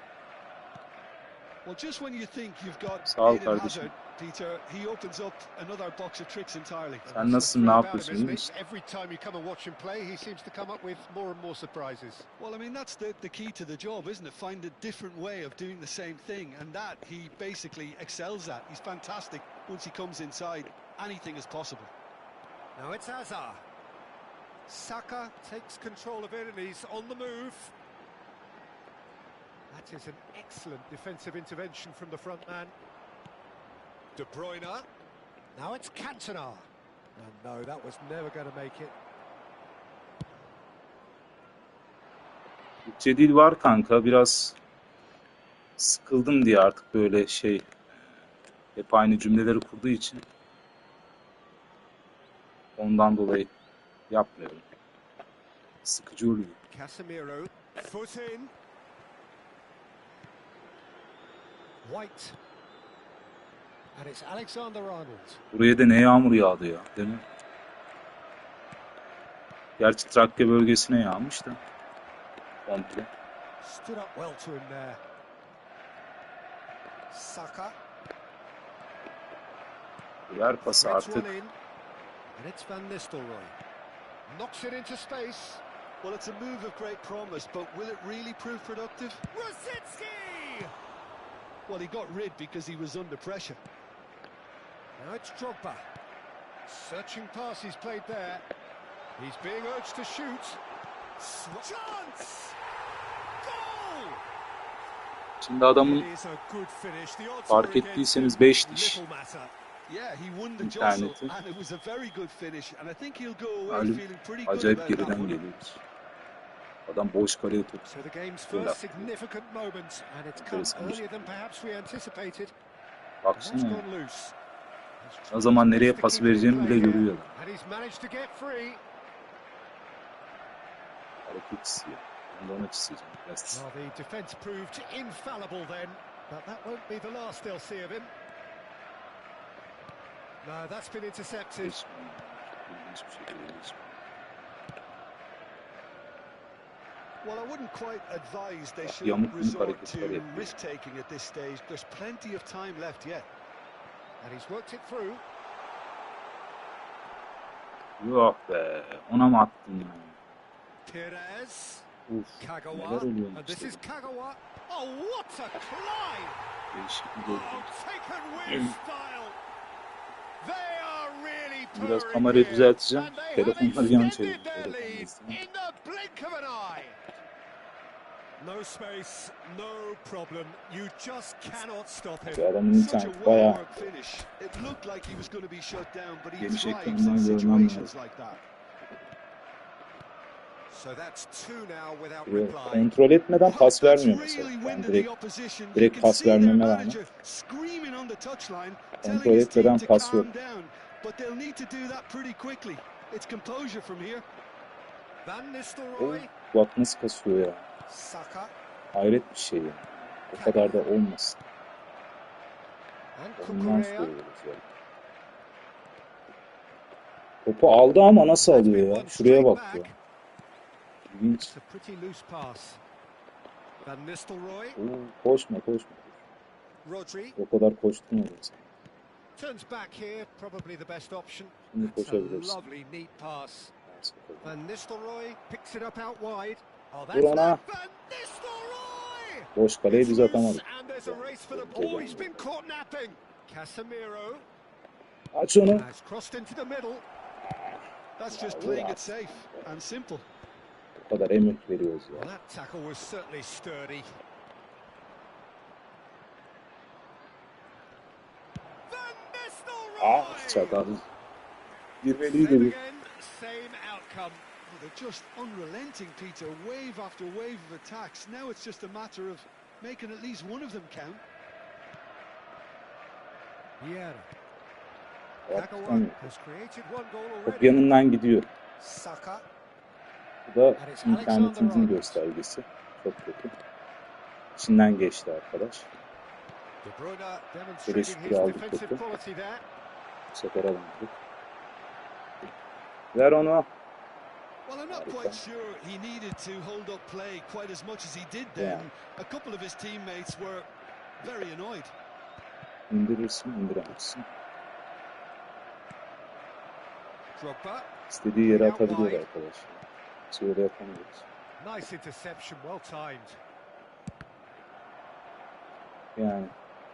Well, just when you think you've got Sağ ol Eden kardeşim. Hazard, Peter, he opens up another box of tricks entirely. And Sen that's the nasılsın, thing ne about yapıyorsun, him, iyi isn't misin? it? Every time you come and watch him play, he seems to come up with more and more surprises. Well, I mean, that's the key to the job, isn't it? Find a different way of doing the same thing, and that he basically excels at. He's fantastic once he comes inside. Anything is possible. Now it's Hazard. Saka takes control of it and he's on the move. That is an excellent defensive intervention from the front man. De Bruyne. Now it's Cantona. And no, that was never going to make it. Bütçe dil var kanka. Biraz sıkıldım diye artık böyle hep aynı cümleleri kurduğu için. Ondan dolayı yapmıyorum. Sıkıcı oluyor. Casemiro, foot in. White. And it's Alexander-Arnold. Buraya da ne yağmur yağdı ya, değil mi? Gerçi Trakya bölgesine yağmış da. Komple. Stood up well to him there. Saka. Ver pası Threads artık. one in. And it's Van Nistelrooy. Knocks it into space. Well, it's a move of great promise, but will it really prove productive? Rosicki! Well, he got rid because he was under pressure. Now it's Drogba. Searching pass he's played there. He's being urged to shoot. Chance! Goal! Şimdi adamın It is a good finish. The odds fark are against ettiyseniz him. 5 diş. Little matter. Yeah, he won the İnterneti. jostle, and it was a very good finish. And I think he'll go away Malum feeling pretty good acayip about that geriden one. geliyoruz. Adam boş kaleye top. So the game's Gol first attı. significant moment, and it's come Enteresan bir earlier şey. than perhaps we anticipated. And that's Baksana. gone loose. O zaman nereye pas vereceğini bile görüyor adam. And he's managed to get free. Hareketsiz ya. Ondan açısıyacağım. Biraz. Well, the defence proved infallible then, but that won't be the last they'll see of him. No, that's been intercepted. İlginç bir şekilde ilginç. Well, I wouldn't quite advise they should Yamuk yumuk resort hareketler to yapıyor. risk-taking at this stage. There's plenty of time left yet. And he's worked it through. Yok be. Ona mı attın ya? Perez. Uf. Kagawa. Neler oluyor And this işte. is Kagawa. Oh, what a climb! Değişik bir gol. Oh, taken with style. They are really Biraz purring kamerayı here, düzelteceğim. and they Telefonlar have yan extended çeviriyor. their Telefonlar lead izleyin. in the blink of an eye. No space, no problem. You just cannot stop him. Bu adamın Such a internet bayağı well-worked finish. It looked like he was going to be shut down, but he geniş thrives ekrandan in görmem situations lazım. like that. So that's two now without Böyle reply. kontrol etmeden pas That's vermiyor really mesela. Yani winded the direkt opposition. You direkt can pas see their vermeme rağmen manager screaming on the touchline, kontrol telling his team etmeden to pas calm yok. down. But they'll need to do that pretty quickly. It's composure from here. Van O Nistelrooy. bak nasıl kasıyor ya. Saka. Hayret bir şey ya. O kadar da olmasın. And Ondan Kukurea. soruyoruz ya. Topu aldı ama nasıl alıyor ya? Şuraya bak ya. İlginç. It's a pretty loose pass. Van Nistelrooy. Koşma. Rodri. O kadar koştun orada sen. Turns back here, probably the best option. Şimdi That's a koşabilirsin. lovely, neat pass. Neyse, bakalım. Van Nistelrooy picks it up out wide. Oh, Vur that's ona. Van Nistelrooy! Boş kaleyi It's biz loose, atamadık. and there's a race for the ball. He's been caught napping. Casemiro Aç onu. has crossed into the middle. That's just playing it safe and simple. O kadar emek veriyoruz Well, ya. that tackle was certainly sturdy. Van Nistelrooy! Ah çakal. Same Girmeliydi bu. again, same outcome. Well, they're just unrelenting, Peter. Wave after wave of attacks. Now it's just a matter of making at least one of them count. Vieira. Bak, Kagawa tutamıyor. has created one goal Top already. yanından gidiyor. Saka. Bu da internetimizin göstergesi. Çok kötü. İçinden geçti arkadaş. De Bruyne demonstrating Teşekkür his aldık defensive topu. quality there. Bu sefer alamadık. Ver onu. Well, I'm not quite sure he needed to hold up play quite as much as he did then. A couple of his teammates were very annoyed. İndirirsin, indiremezsin. Drogba. İstediği yere atabiliyor arkadaş. Biz öyle yapamıyoruz. Nice interception, well timed. Yani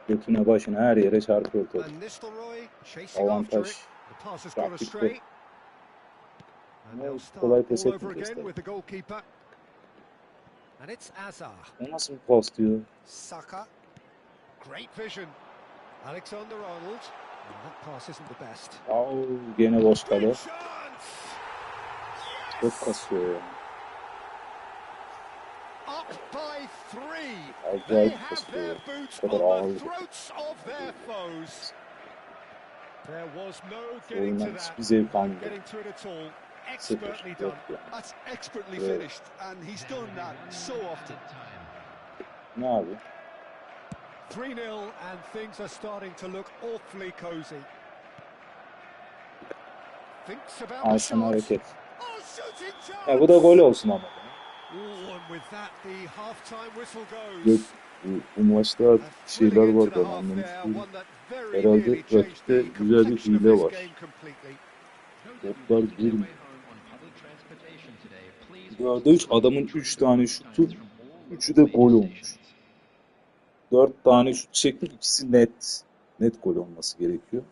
götüne başına her yere çarpıyor top. Van Nistelrooy chasing after Avantaj. it. The pass has gone Taktik bu. astray. And Ama they'll start kolay pes all over etmeyeceğiz again tabii. with the goalkeeper. And it's Azar. O nasıl bir pas diyor? Saka. Great vision. Alexander-Arnold. That pass isn't the best. Au, gene boş kale. Good chance! Çok kasıyor ya. Up by 3. Acayip They have kasıyor. their boots O kadar on ağır. the throats of their foes. There was no Şu getting to oyundan that. hiçbir zevk No almadım. getting to it at all. 0, Expertly 4 done. yani. That's expertly Evet. finished, and he's done that so often. Ne abi? 3-0 and things are starting to look awfully cozy. Thinks about the Alsın shot. hareket. Oh, shooting Ya bu da gol chance! olsun ama. Oh, and with that the half-time whistle Yok, goes. bu maçta A şeyler thrilling var into the ben half anlamış there, değilim. one that very Herhalde nearly changed rakipte the güzel bir complexion of hile this var. game completely. Toplar girmiyor. 4'e 3 adamın 3 tane şutu, 3'ü de gol olmuş. 4 tane şut çektik, ikisi net. Net gol olması gerekiyor.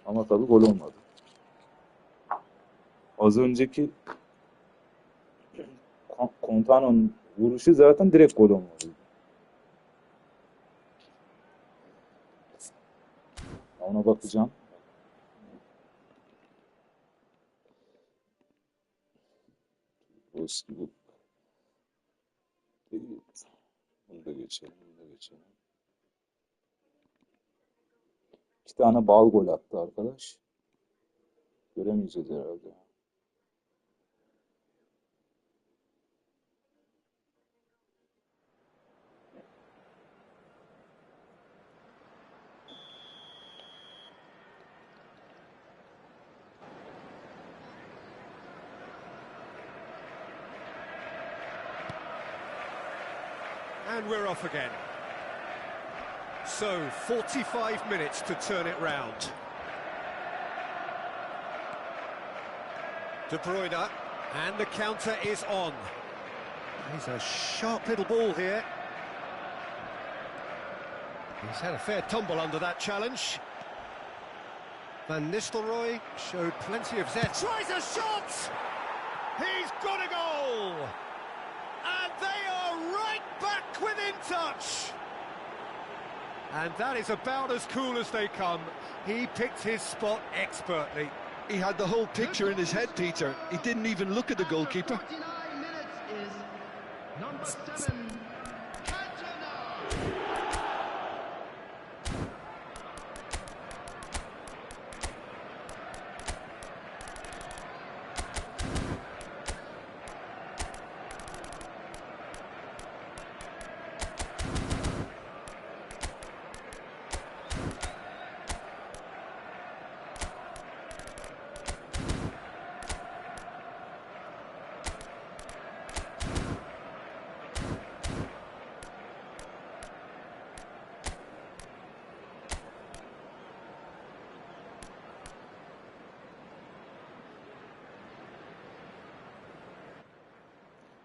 Ama tabii gol olmadı. Az önceki Contano'nun vuruşu zaten direkt gol olmalıydı. Ona bakacağım. Eski bu. Bunu da geçelim, bunu da geçelim. 2 tane bal gol attı arkadaş. Göremeyeceğiz herhalde. And we're off again. So, 45 minutes to turn it round. De Bruyne, and the counter is on. He's a sharp little ball here. He's had a fair tumble under that challenge. Van Nistelrooy showed plenty of zest. Tries a shot! He's got a goal! And they are right back within touch! And that is about as cool as they come. He picked his spot expertly. He had the whole picture in his head, Peter. He didn't even look at the goalkeeper. 49 minutes is number 7, Cantona.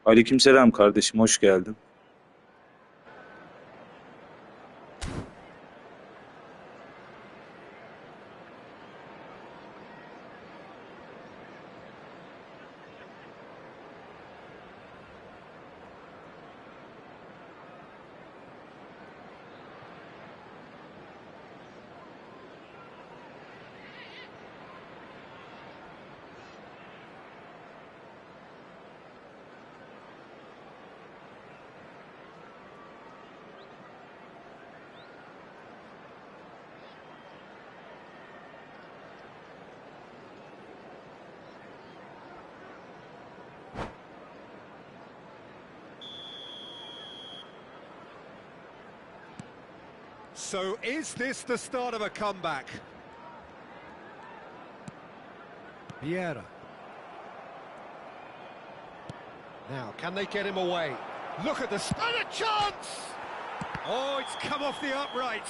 Aleykümselam kardeşim, hoş geldin. So is this the start of a comeback? Vieira. Now, can they get him away? Look at the... And a chance! Oh, it's come off the upright.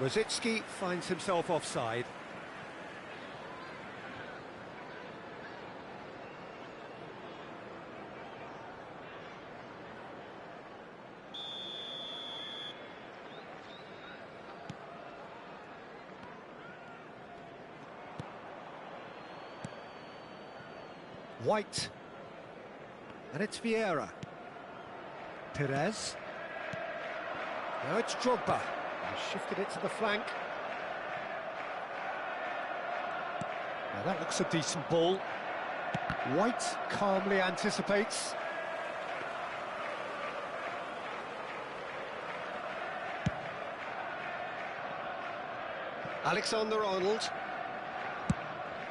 Rosicki finds himself offside. White. And it's Vieira. Perez. Now it's Drogba. He shifted it to the flank. Now that looks a decent ball. White calmly anticipates. Alexander-Arnold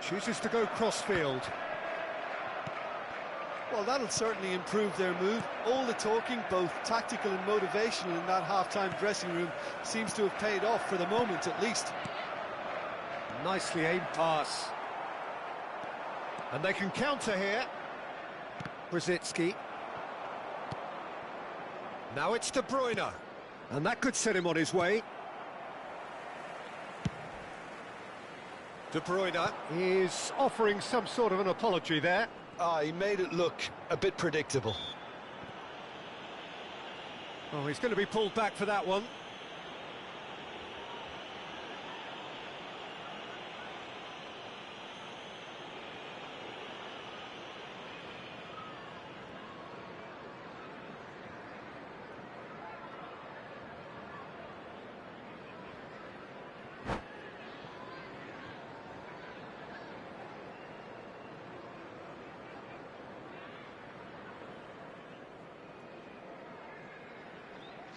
chooses to go cross-field. Well, that'll certainly improve their move. All the talking, both tactical and motivational, in that half-time dressing room seems to have paid off for the moment, at least. Nicely aimed pass. And they can counter here. Brzezinski. Now it's De Bruyne. And that could set him on his way. De Bruyne is offering some sort of an apology there. He made it look a bit predictable. Oh, he's going to be pulled back for that one.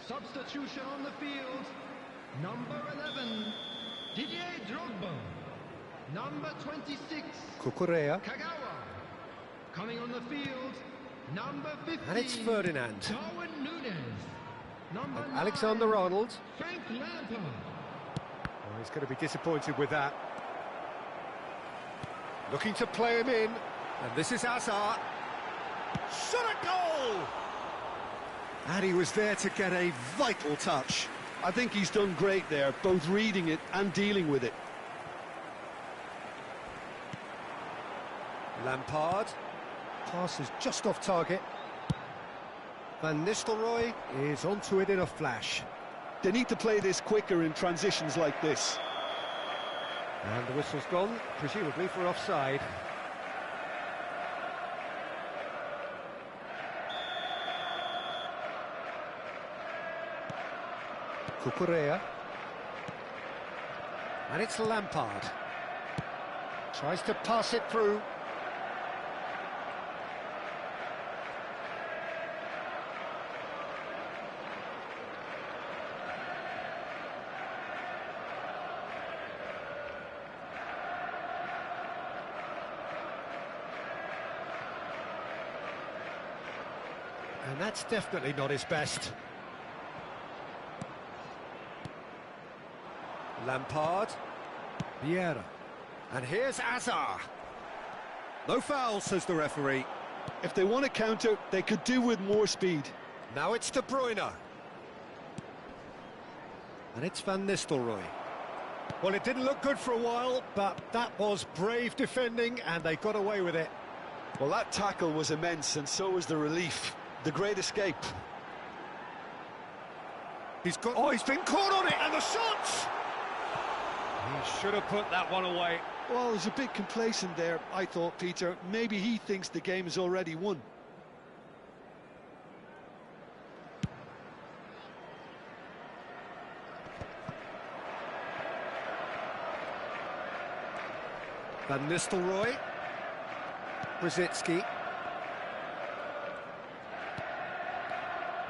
Substitution on the field. Number 11, Didier Drogba. Number 26, Cucurella. Kagawa. Coming on the field, number 15. And it's Ferdinand. Darwin Núñez. Number 9, Alexander-Arnold. Frank Lampard. Oh, he's going to be disappointed with that. Looking to play him in. And this is Hazard. Shot a goal! And he was there to get a vital touch. I think he's done great there, both reading it and dealing with it. Lampard. Pass is just off target. Van Nistelrooy is onto it in a flash. They need to play this quicker in transitions like this. And the whistle's gone, presumably for offside. Cucurella. And it's Lampard. Tries to pass it through. And that's definitely not his best. Lampard. Vieira. And here's Hazard. No foul, says the referee. If they want to counter, they could do with more speed. Now it's De Bruyne. And it's Van Nistelrooy. Well, it didn't look good for a while, but that was brave defending, and they got away with it. Well, that tackle was immense, and so was the relief. The great escape. He's been caught on it, and the shot! He should have put that one away. Well, he was a bit complacent there, I thought, Peter. Maybe he thinks the game is already won. Van Nistelrooy. Brzezinski.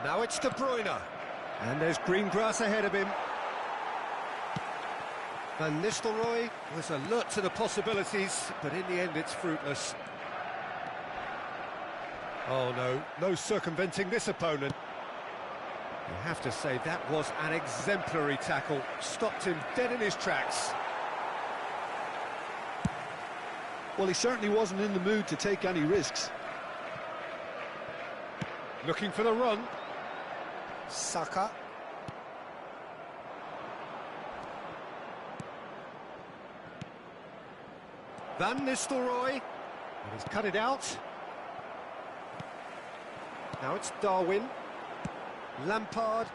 Now it's De Bruyne. And there's green grass ahead of him. Van Nistelrooy was alert to the possibilities, but in the end it's fruitless. Oh no, no circumventing this opponent. You have to say that was an exemplary tackle. Stopped him dead in his tracks. Well, he certainly wasn't in the mood to take any risks. Looking for the run. Saka. Van Nistelrooy. And he's cut it out. Now it's Darwin. Lampard.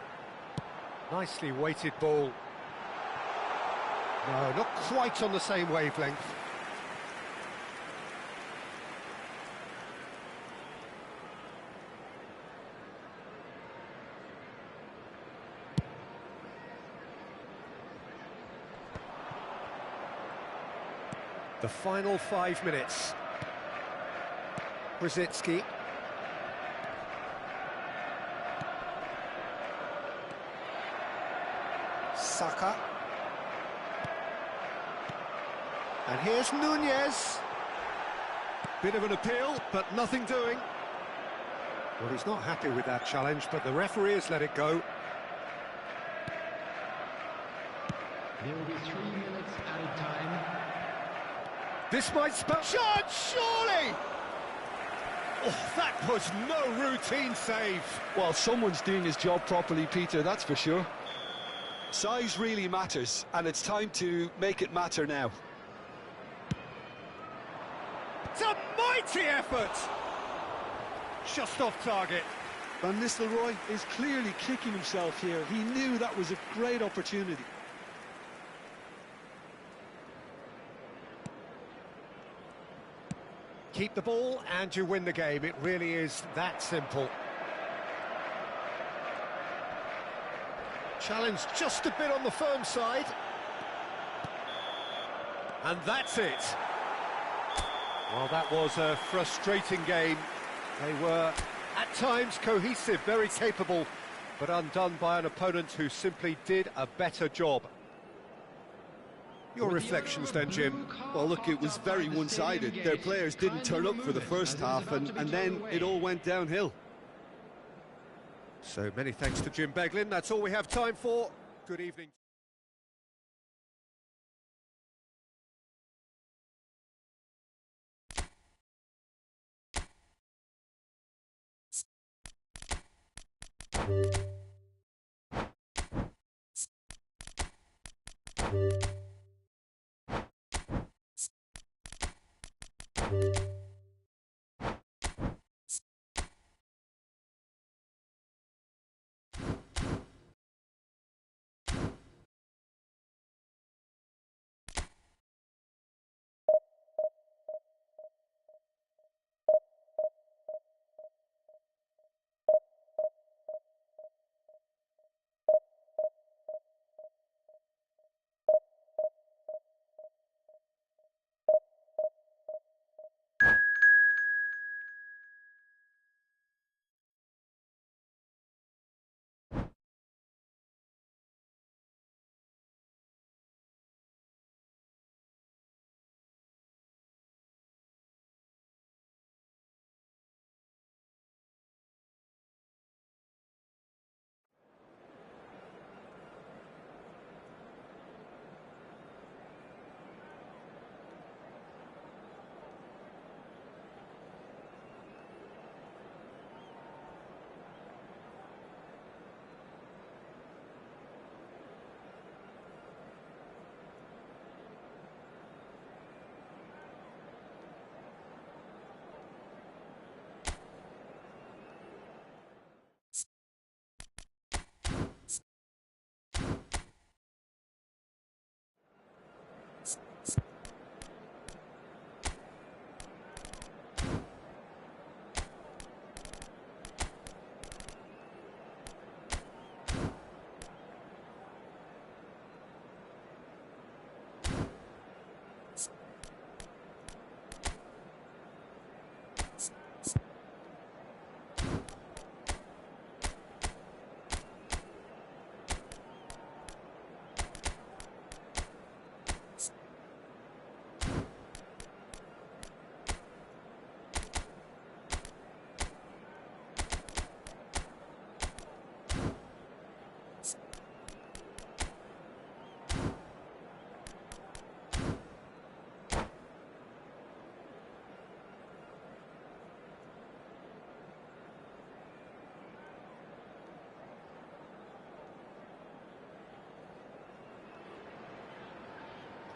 Nicely weighted ball. No, not quite on the same wavelength. The final 5 minutes. Brzezinski. Saka. And here's Nunez. Bit of an appeal, but nothing doing. Well, he's not happy with that challenge, but the referee has let it go. There will be 3 minutes added time. This might spell... Shot, surely! Oh, that was no routine save. Well, someone's doing his job properly, Peter, that's for sure. Size really matters, and it's time to make it matter now. It's a mighty effort! Just off target. Van Nistelrooy is clearly kicking himself here. He knew that was a great opportunity. Keep the ball and you win the game. It really is that simple. Challenge just a bit on the firm side. And that's it. Well, that was a frustrating game. They were, at times, cohesive, very capable, but undone by an opponent who simply did a better job. Your reflections then, Jim? Well, look, it was very one-sided. Their players didn't turn up for the first half, and then it all went downhill. So many thanks to Jim Beglin. That's all we have time for. Good evening.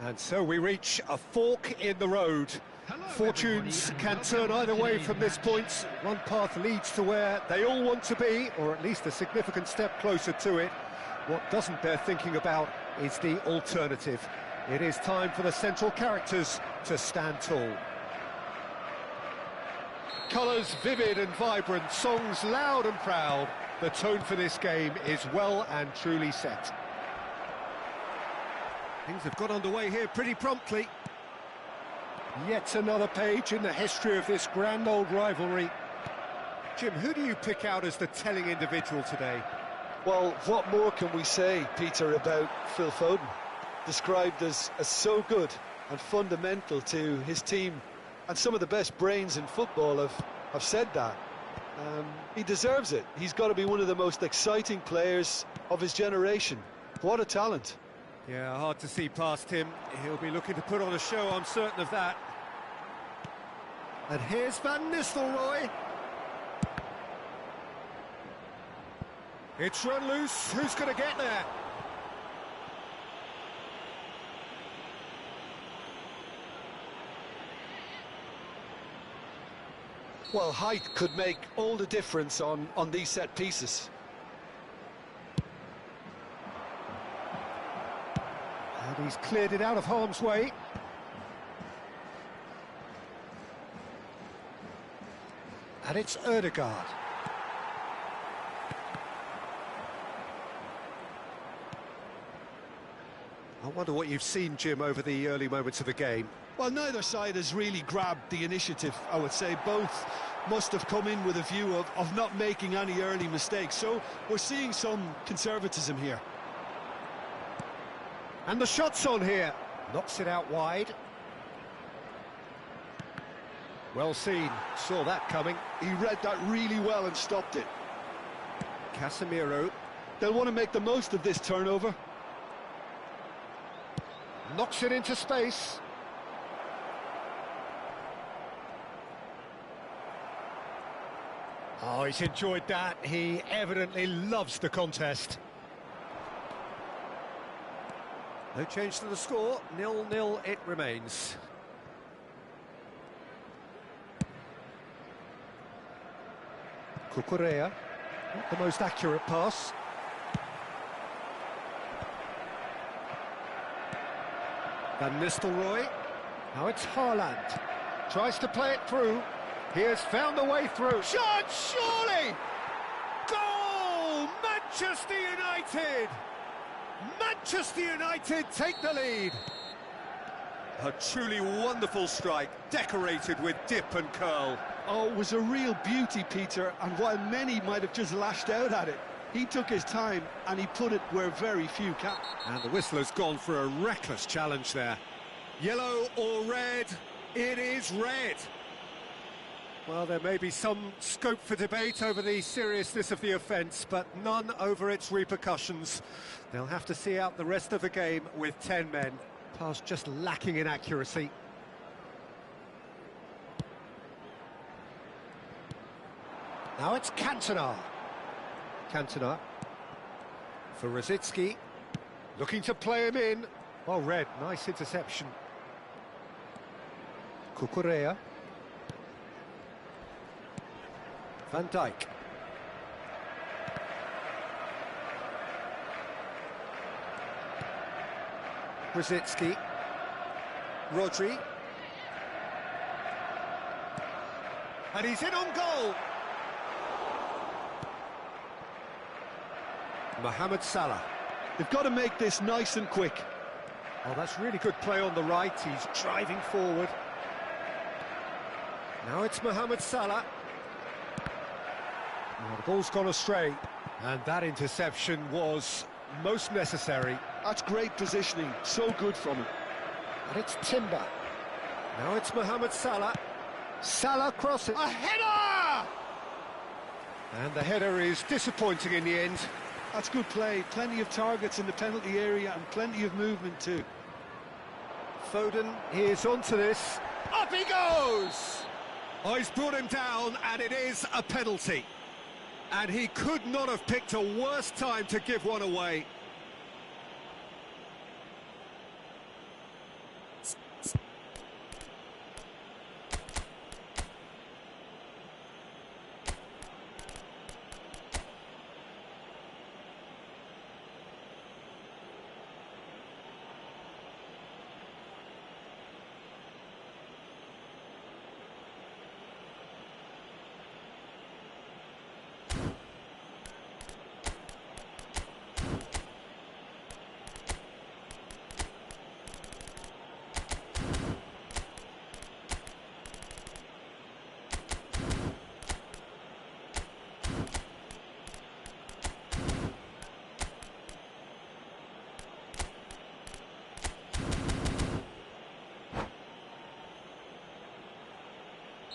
And so we reach a fork in the road. Fortunes can turn either way from this point. One path leads to where they all want to be, or at least a significant step closer to it. What doesn't bear thinking about is the alternative. It is time for the central characters to stand tall. Colours vivid and vibrant, songs loud and proud. The tone for this game is well and truly set. Things have got underway here pretty promptly. Yet another page in the history of this grand old rivalry. Jim, who do you pick out as the telling individual today? Well, what more can we say, Peter, about Phil Foden? Described as so good and fundamental to his team, and some of the best brains in football have said that. He deserves it. He's got to be one of the most exciting players of his generation. What a talent. Yeah, hard to see past him. He'll be looking to put on a show, I'm certain of that. And here's Van Nistelrooy. It's run loose. Who's going to get there? Well, height could make all the difference on these set pieces. And he's cleared it out of harm's way. And it's Ødegaard. I wonder what you've seen, Jim, over the early moments of the game. Well, neither side has really grabbed the initiative, I would say. Both must have come in with a view of not making any early mistakes. So we're seeing some conservatism here. And the shot's on here. Knocks it out wide. Well seen. Saw that coming. He read that really well and stopped it. Casemiro. They'll want to make the most of this turnover. Knocks it into space. Oh, he's enjoyed that. He evidently loves the contest. No change to the score. 0-0 it remains. Cucurella. Not the most accurate pass. Van Nistelrooy. Now it's Haaland. Tries to play it through. He has found a way through. Shot, surely! Goal! Manchester United! Manchester United take the lead. A truly wonderful strike, decorated with dip and curl. Oh, it was a real beauty, Peter, and while many might have just lashed out at it, he took his time and he put it where very few can. And the whistle has gone for a reckless challenge there. Yellow or red? It is red. Well, there may be some scope for debate over the seriousness of the offence, but none over its repercussions. They'll have to see out the rest of the game with 10 men. Pass just lacking in accuracy. Now it's Cantona. Cantona for Rosicki, looking to play him in. Oh, red, nice interception. Cucurella. Van Dijk. Rosicki. Rodri. And he's in on goal. Mohamed Salah. They've got to make this nice and quick. Oh, that's really good play on the right. He's driving forward. Now it's Mohamed Salah. Oh, the ball's gone astray. And that interception was most necessary. That's great positioning. So good from him. And it's Timber. Now it's Mohamed Salah. Salah crosses. A header! And the header is disappointing in the end. That's good play. Plenty of targets in the penalty area and plenty of movement too. Foden is onto this. Up he goes! Oh, he's brought him down, and it is a penalty. And he could not have picked a worse time to give one away.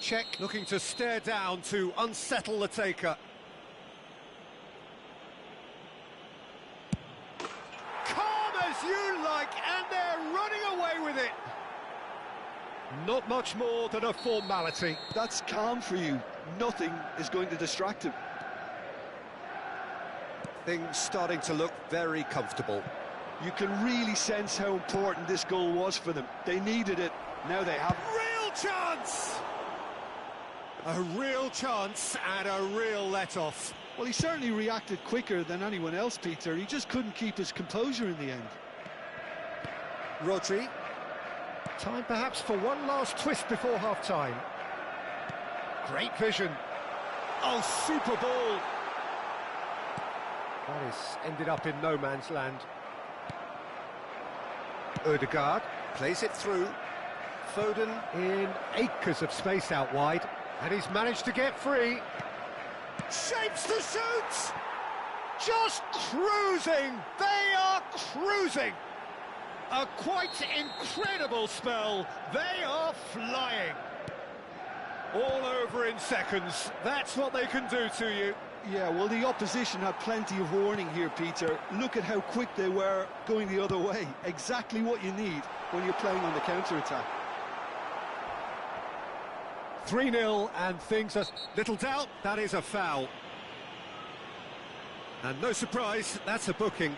check, looking to stare down to unsettle the taker. Calm as you like, and they're running away with it. Not much more than a formality. That's calm for you. Nothing is going to distract him. Things starting to look very comfortable. You can really sense how important this goal was for them. They needed it. Now they have Real chance! A real chance and a real let-off. Well, he certainly reacted quicker than anyone else, Peter. He just couldn't keep his composure in the end. Rodri. Time perhaps for one last twist before half-time. Great vision. Oh, super ball. That has ended up in no man's land. Ødegaard plays it through. Foden in acres of space out wide. And he's managed to get free. Shapes to shoot! Just cruising! They are cruising! A quite incredible spell. They are flying. All over in seconds. That's what they can do to you. Yeah, well, the opposition had plenty of warning here, Peter. Look at how quick they were going the other way. Exactly what you need when you're playing on the counter-attack. 3-0, and things are little doubt that is a foul. And no surprise, that's a booking.